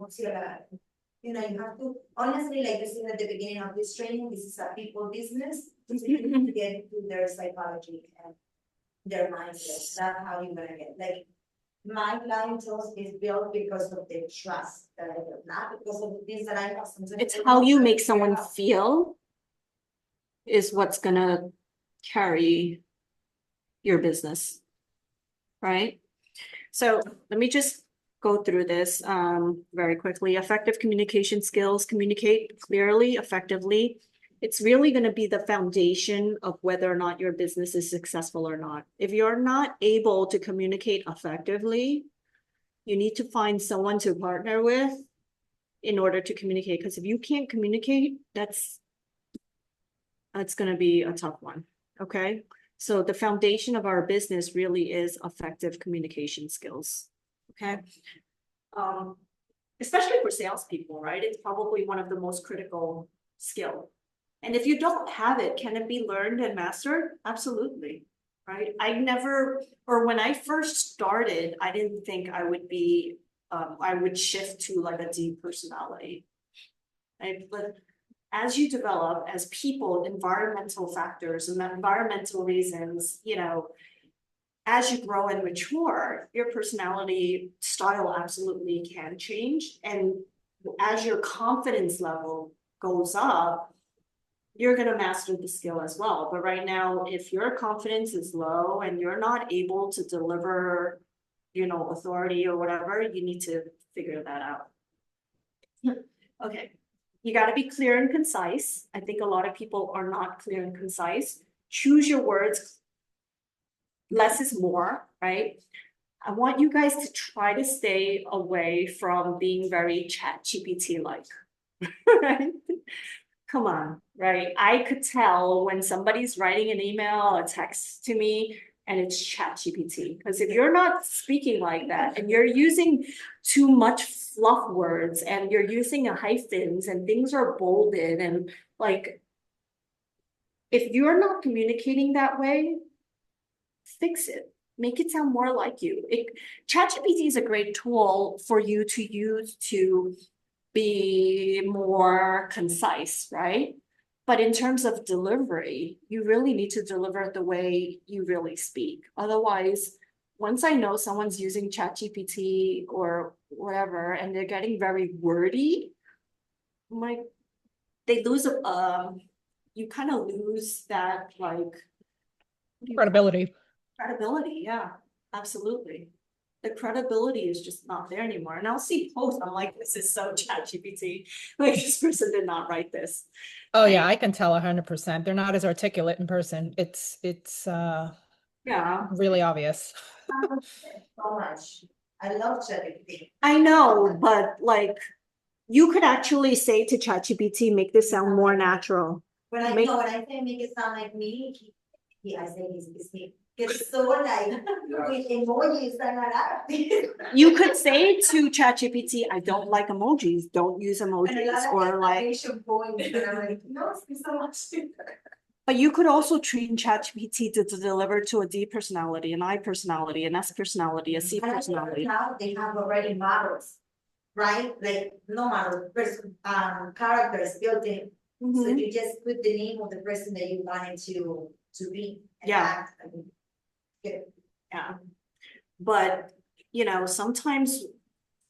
know, you have to, honestly, like you said at the beginning of this training, this is a people business. So you need to get into their psychology and their mindset. That's how you're gonna get, like, my clientele is built because of the trust that I have, not because of the things that I have. It's how you make someone feel is what's gonna carry your business, right? So let me just go through this very quickly. Effective communication skills, communicate clearly, effectively. It's really going to be the foundation of whether or not your business is successful or not. If you're not able to communicate effectively, you need to find someone to partner with in order to communicate. Because if you can't communicate, that's going to be a tough one. Okay. So the foundation of our business really is effective communication skills. Okay. Especially for salespeople, right? It's probably one of the most critical skills. And if you don't have it, can it be learned and mastered? Absolutely, right? Or when I first started, I didn't think I would be, I would shift to like a D personality. Right, but as you develop, as people, environmental factors and environmental reasons, as you grow and mature, your personality style absolutely can change. And as your confidence level goes up, you're going to master the skill as well. But right now, if your confidence is low and you're not able to deliver, authority or whatever, you need to figure that out. Okay. You got to be clear and concise. I think a lot of people are not clear and concise. Choose your words. Less is more, right? I want you guys to try to stay away from being very ChatGPT-like, right? Come on, right? I could tell when somebody's writing an email, a text to me, and it's ChatGPT. Because if you're not speaking like that and you're using too much fluff words and you're using hyphens and things are bolded and like, if you're not communicating that way, fix it. Make it sound more like you. ChatGPT is a great tool for you to use to be more concise, right? But in terms of delivery, you really need to deliver it the way you really speak. Otherwise, once I know someone's using ChatGPT or whatever, and they're getting very wordy, they lose you kind of lose that Credibility. credibility. Yeah, absolutely. The credibility is just not there anymore. And I'll see posts, I'm like, this is so ChatGPT. Like, this person did not write this. Oh yeah, I can tell 100%. They're not as articulate in person. It's Yeah, really obvious. So much. I love ChatGPT. I know, but you could actually say to ChatGPT, make this sound more natural. When I Make- know, when I say make it sound like me, I say he gets so like with emojis that are not. You could say to ChatGPT, I don't like emojis, don't use And a emojis, lot of or like, information going, and I'm like, no, it's so much. but you could also train ChatGPT to deliver to a D personality, an I personality, an S personality, a C And I think personality. now they have already models, right? Like no model, characters built in. So Mhm. you just put the name of the person that you wanted to be. and Yeah. act, and get- Yeah. But, sometimes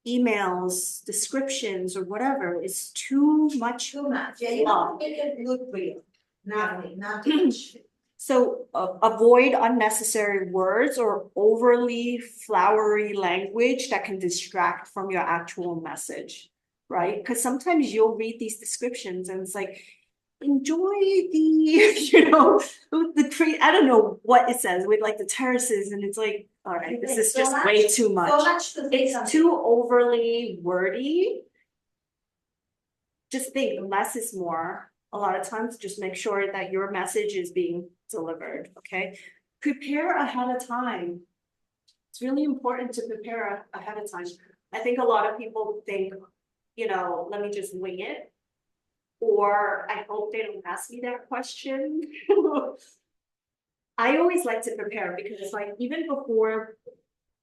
emails, descriptions or whatever is too much. Too much, yeah, you Wow. don't make it look real, not too much. So avoid unnecessary words or overly flowery language that can distract from your actual message, right? Because sometimes you'll read these descriptions and it's like, enjoy the, I don't know what it says with like the terraces, and it's like, all right, this is So just much- way too So much. much to say It's something. too overly wordy. Just think less is more. A lot of times, just make sure that your message is being delivered, okay? Prepare ahead of time. It's really important to prepare ahead of time. I think a lot of people think, let me just wing it. Or I hope they don't ask me that question. I always like to prepare because it's like, even before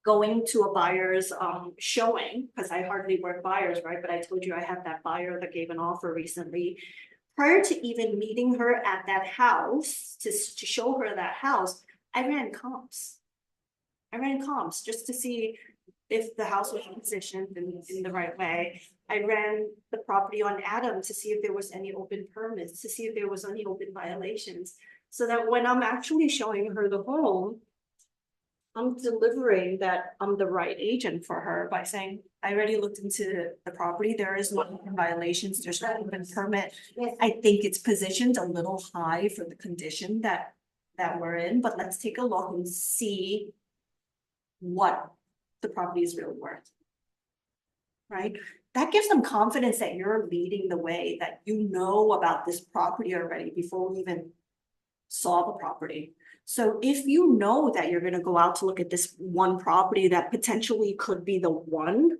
going to a buyer's showing, because I hardly work buyers, right? But I told you I had that buyer that gave an offer recently. Prior to even meeting her at that house, to show her that house, I ran comps. Just to see if the house was positioned in the right way. I ran the property on Adam to see if there was any open permits, to see if there was any open violations. So that when I'm actually showing her the home, I'm delivering that I'm the right agent for her by saying, I already looked into the property. There is no open violations. There's no open permit. Yes. I think it's positioned a little high for the condition that we're in, but let's take a look and see what the property is really worth. Right? That gives them confidence that you're leading the way, that you know about this property already before we even saw the property. So if you know that you're going to go out to look at this one property that potentially could be the one,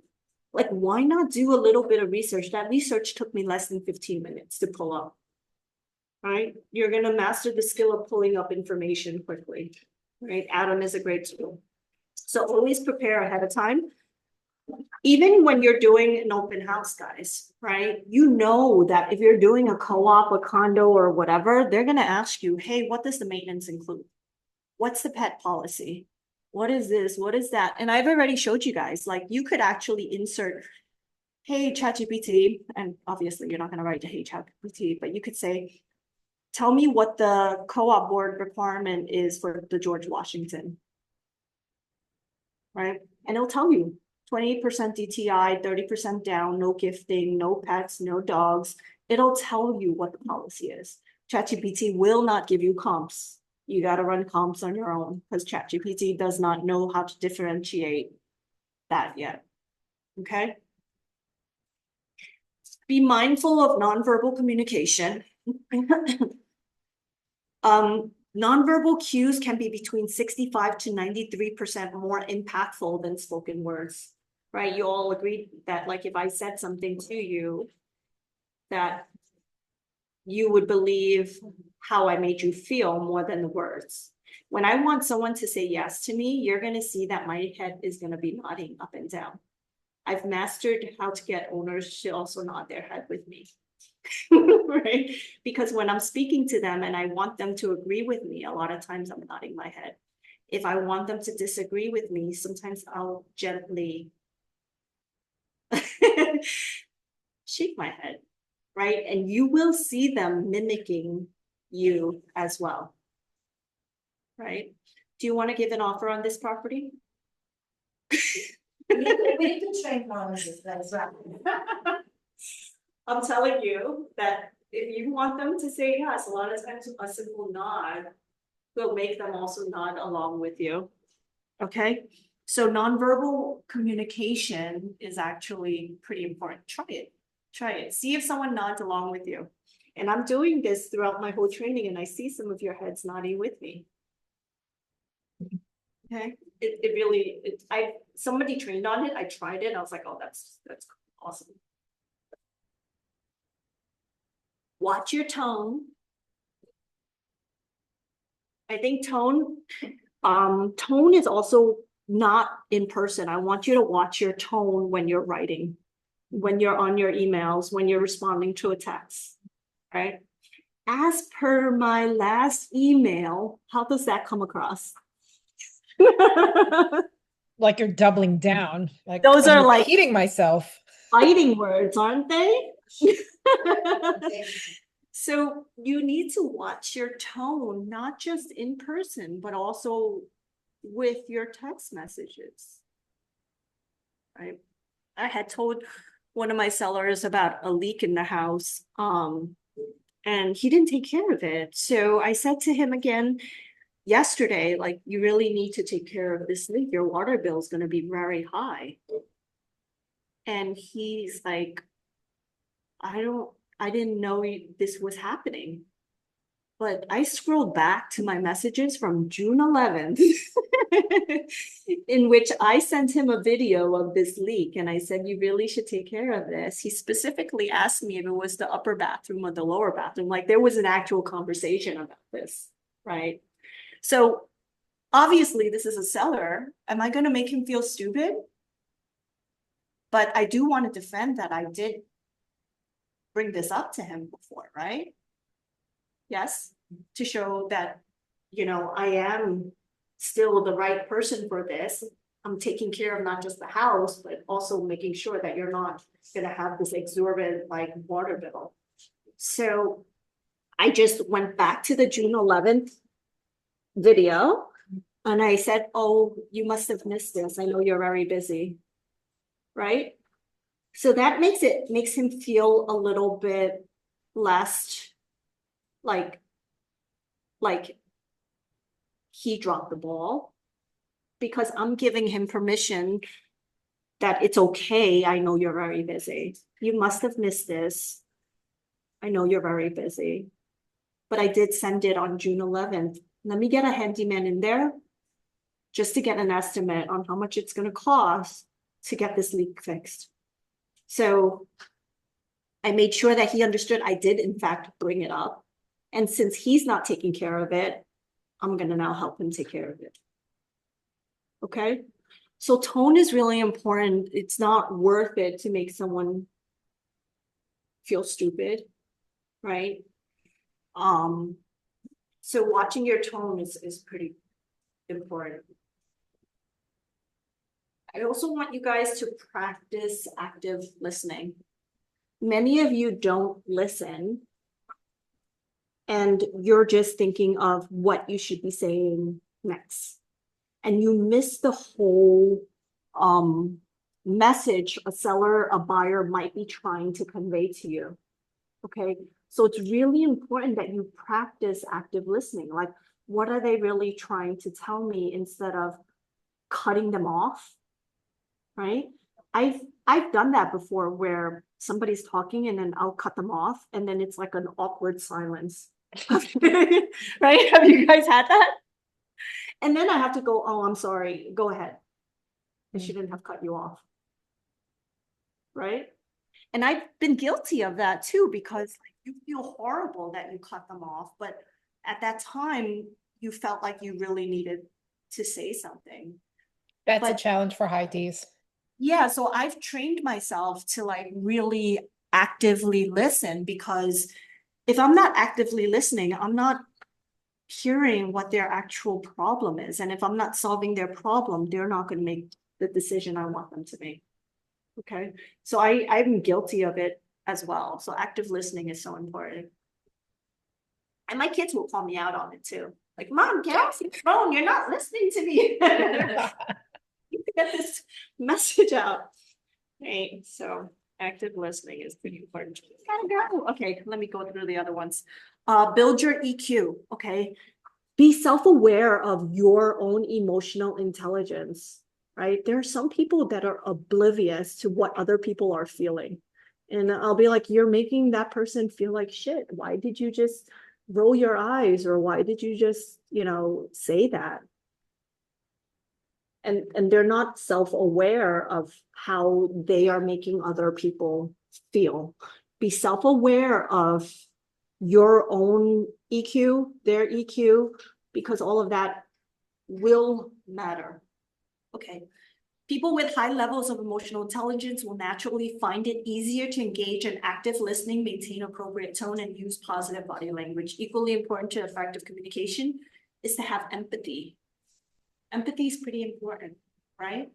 like, why not do a little bit of research? That research took me less than 15 minutes to pull up. right? You're gonna master the skill of pulling up information quickly, right? Atom is a great tool. So always prepare ahead of time. Even when you're doing an open house, guys, right? You know that if you're doing a co-op, a condo or whatever, they're gonna ask you, hey, what does the maintenance include? What's the pet policy? What is this? What is that? And I've already showed you guys, like you could actually insert, hey, ChatGPT, and obviously you're not gonna write to hey, ChatGPT, but you could say, tell me what the co-op board requirement is for the George Washington. Right? And it'll tell you 28% DTI, 30% down, no gifting, no pets, no dogs. It'll tell you what the policy is. ChatGPT will not give you comps. You got to run comps on your own because ChatGPT does not know how to differentiate that yet. Okay? Be mindful of nonverbal communication. Nonverbal cues can be between 65 to 93% more impactful than spoken words, right? You all agreed that, like, if I said something to you, that you would believe how I made you feel more than the words. When I want someone to say yes to me, you're going to see that my head is going to be nodding up and down. I've mastered how to get owners to also nod their head with me. Right? Because when I'm speaking to them and I want them to agree with me, a lot of times I'm nodding my head. If I want them to disagree with me, sometimes I'll gently shake my head, right? And you will see them mimicking you as well, right? Do you want to give an offer on this property? We need to train more on this as well. I'm telling you that if you want them to say yes, a lot of times a simple nod will make them also nod along with you. Okay, so nonverbal communication is actually pretty important. Try it. Try it. See if someone nods along with you. And I'm doing this throughout my whole training, and I see some of your heads nodding with me. Okay, it really, somebody trained on it. I tried it. I was like, oh, that's awesome. Watch your tone. I think tone is also not in person. I want you to watch your tone when you're writing, when you're on your emails, when you're responding to a text, right? As per my last email, how does that come across? Like you're doubling down. Like Those I'm are like repeating myself. Fighting words, aren't they? So you need to watch your tone, not just in person, but also with your text messages. Right? I had told one of my sellers about a leak in the house, and he didn't take care of it. So I said to him again yesterday, like, you really need to take care of this leak. Your water bill is going to be very high. And he's like, I didn't know this was happening. But I scrolled back to my messages from June 11th, in which I sent him a video of this leak. And I said, you really should take care of this. He specifically asked me if it was the upper bathroom or the lower bathroom. Like, there was an actual conversation about this, right? So obviously this is a seller. Am I going to make him feel stupid? But I do want to defend that I did bring this up to him before, right? Yes, to show that, you know, I am still the right person for this. I'm taking care of not just the house, but also making sure that you're not going to have this exorbitant like water bill. So I just went back to the June 11th video and I said, oh, you must have missed this. I know you're very busy, right? So that makes him feel a little bit less like he dropped the ball, because I'm giving him permission that it's okay. I know you're very busy. You must have missed this. I know you're very busy, but I did send it on June 11th. Let me get a handyman in there just to get an estimate on how much it's going to cost to get this leak fixed. So I made sure that he understood I did in fact bring it up. And since he's not taking care of it, I'm gonna now help him take care of it. Okay? So tone is really important. It's not worth it to make someone feel stupid, right? So watching your tone is pretty important. I also want you guys to practice active listening. Many of you don't listen, and you're just thinking of what you should be saying next. And you miss the whole message a seller, a buyer might be trying to convey to you. Okay, so it's really important that you practice active listening. Like, what are they really trying to tell me, instead of cutting them off, right? I've done that before, where somebody's talking and then I'll cut them off, and then it's like an awkward silence. Right? Have you guys had that? And then I have to go, oh, I'm sorry, go ahead. I shouldn't have cut you off. Right? And I've been guilty of that too, because like, you feel horrible that you cut them off, but at that time you felt like you really needed to say something. That's a But- challenge for high Ds. Yeah, so I've trained myself to like really actively listen, because if I'm not actively listening, I'm not hearing what their actual problem is. And if I'm not solving their problem, they're not going to make the decision I want them to make. Okay, so I'm guilty of it as well. So active listening is so important. And my kids will call me out on it too. Like, Mom, get off your phone. You're not listening to me. You get this message out. Right, so active listening is pretty important. Gotta go. Okay, let me go through the other ones. Build your EQ. Okay, be self-aware of your own emotional intelligence. Right, there are some people that are oblivious to what other people are feeling, and I'll be like, you're making that person feel like shit. Why did you just roll your eyes, or why did you just, say that? And they're not self-aware of how they are making other people feel. Be self-aware of your own EQ, their EQ, because all of that will matter. Okay. People with high levels of emotional intelligence will naturally find it easier to engage in active listening, maintain appropriate tone, and use positive body language. Equally important to effective communication is to have empathy. Empathy is pretty important, right?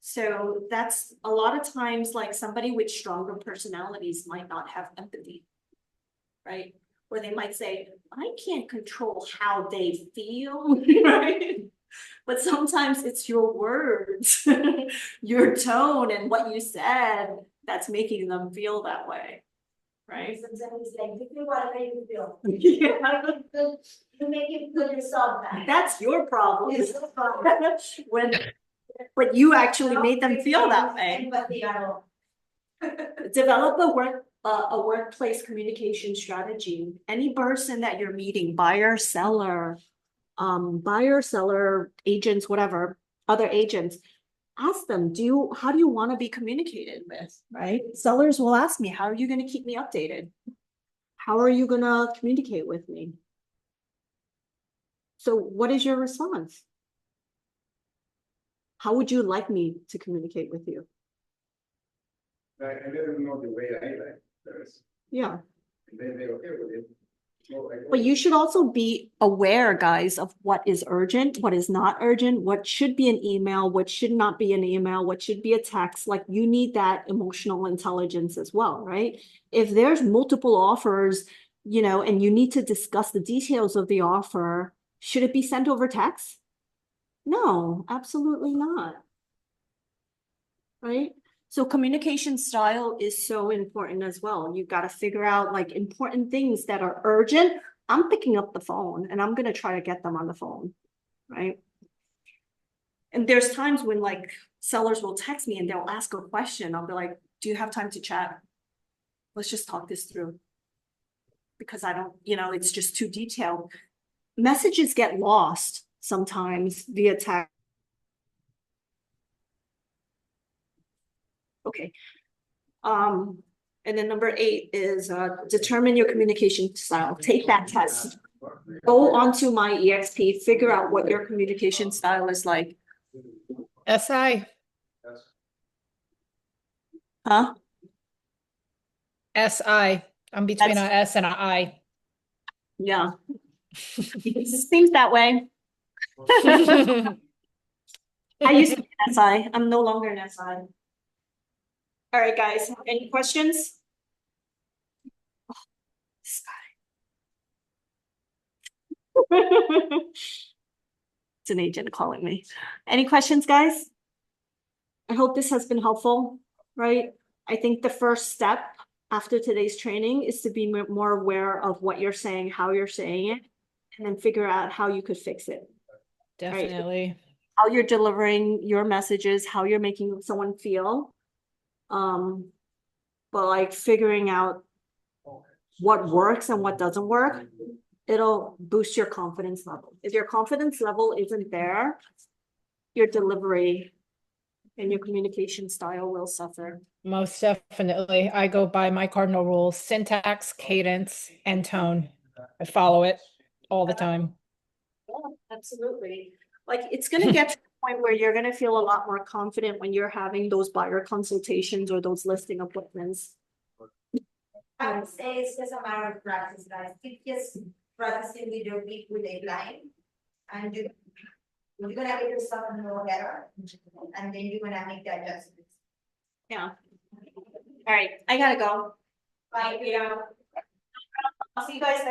So that's a lot of times, like, somebody with stronger personalities might not have empathy, right? Or they might say, I can't control how they feel, right? But sometimes it's your words, your tone, and what you said that's making them feel that way, right? Sometimes it's like, you feel whatever you feel. Yeah. You make it feel yourself back. That's your problem. It's so fun. When you actually made them feel that way. Empathy at all. Develop a workplace communication strategy. Any person that you're meeting, buyer, seller, agents, whatever, other agents, ask them, how do you want to be communicated with, right? Sellers will ask me, how are you going to keep me updated? How are you going to communicate with me? So what is your response? How would you like me to communicate with you? I let them know the way I like first, Yeah. and then they're okay with it. So I go, But you should also be aware, guys, of what is urgent, what is not urgent, what should be an email, what should not be an email, what should be a text. Like, you need that emotional intelligence as well, right? If there's multiple offers, and you need to discuss the details of the offer, should it be sent over text? No, absolutely not. Right? So communication style is so important as well. You've got to figure out like important things that are urgent. I'm picking up the phone and I'm going to try to get them on the phone, right? And there's times when like sellers will text me and they'll ask a question. I'll be like, do you have time to chat? Let's just talk this through. Because I don't, it's just too detailed. Messages get lost sometimes via text. Okay. And then number 8 is determine your communication style. Take that test. Go onto my EXP, figure out what your communication style is like. SI. Huh? SI. I'm between a S and a I. Yeah. It seems that way. I used to be an SI. I'm no longer an SI. All right, guys, any questions? Oh, this guy. It's an agent calling me. Any questions, guys? I hope this has been helpful, right? I think the first step after today's training is to be more aware of what you're saying, how you're saying it, and then figure out how you could fix it. Definitely. How you're delivering your messages, how you're making someone feel. But like figuring out what works and what doesn't work, it'll boost your confidence level. If your confidence level isn't there, your delivery and your communication style will suffer. Most definitely. I go by my cardinal rules: syntax, cadence, and tone. I follow it all the time. Yeah, absolutely. Like it's gonna get to the point where you're gonna feel a lot more confident when you're having those buyer consultations or those listing appointments. I would say it's just a matter of practice, guys. Keep just practicing with your week with a line. And you're gonna get yourself a little better. And then you're gonna make the adjustments. Yeah. All right, I gotta go. Bye, I'll see you guys next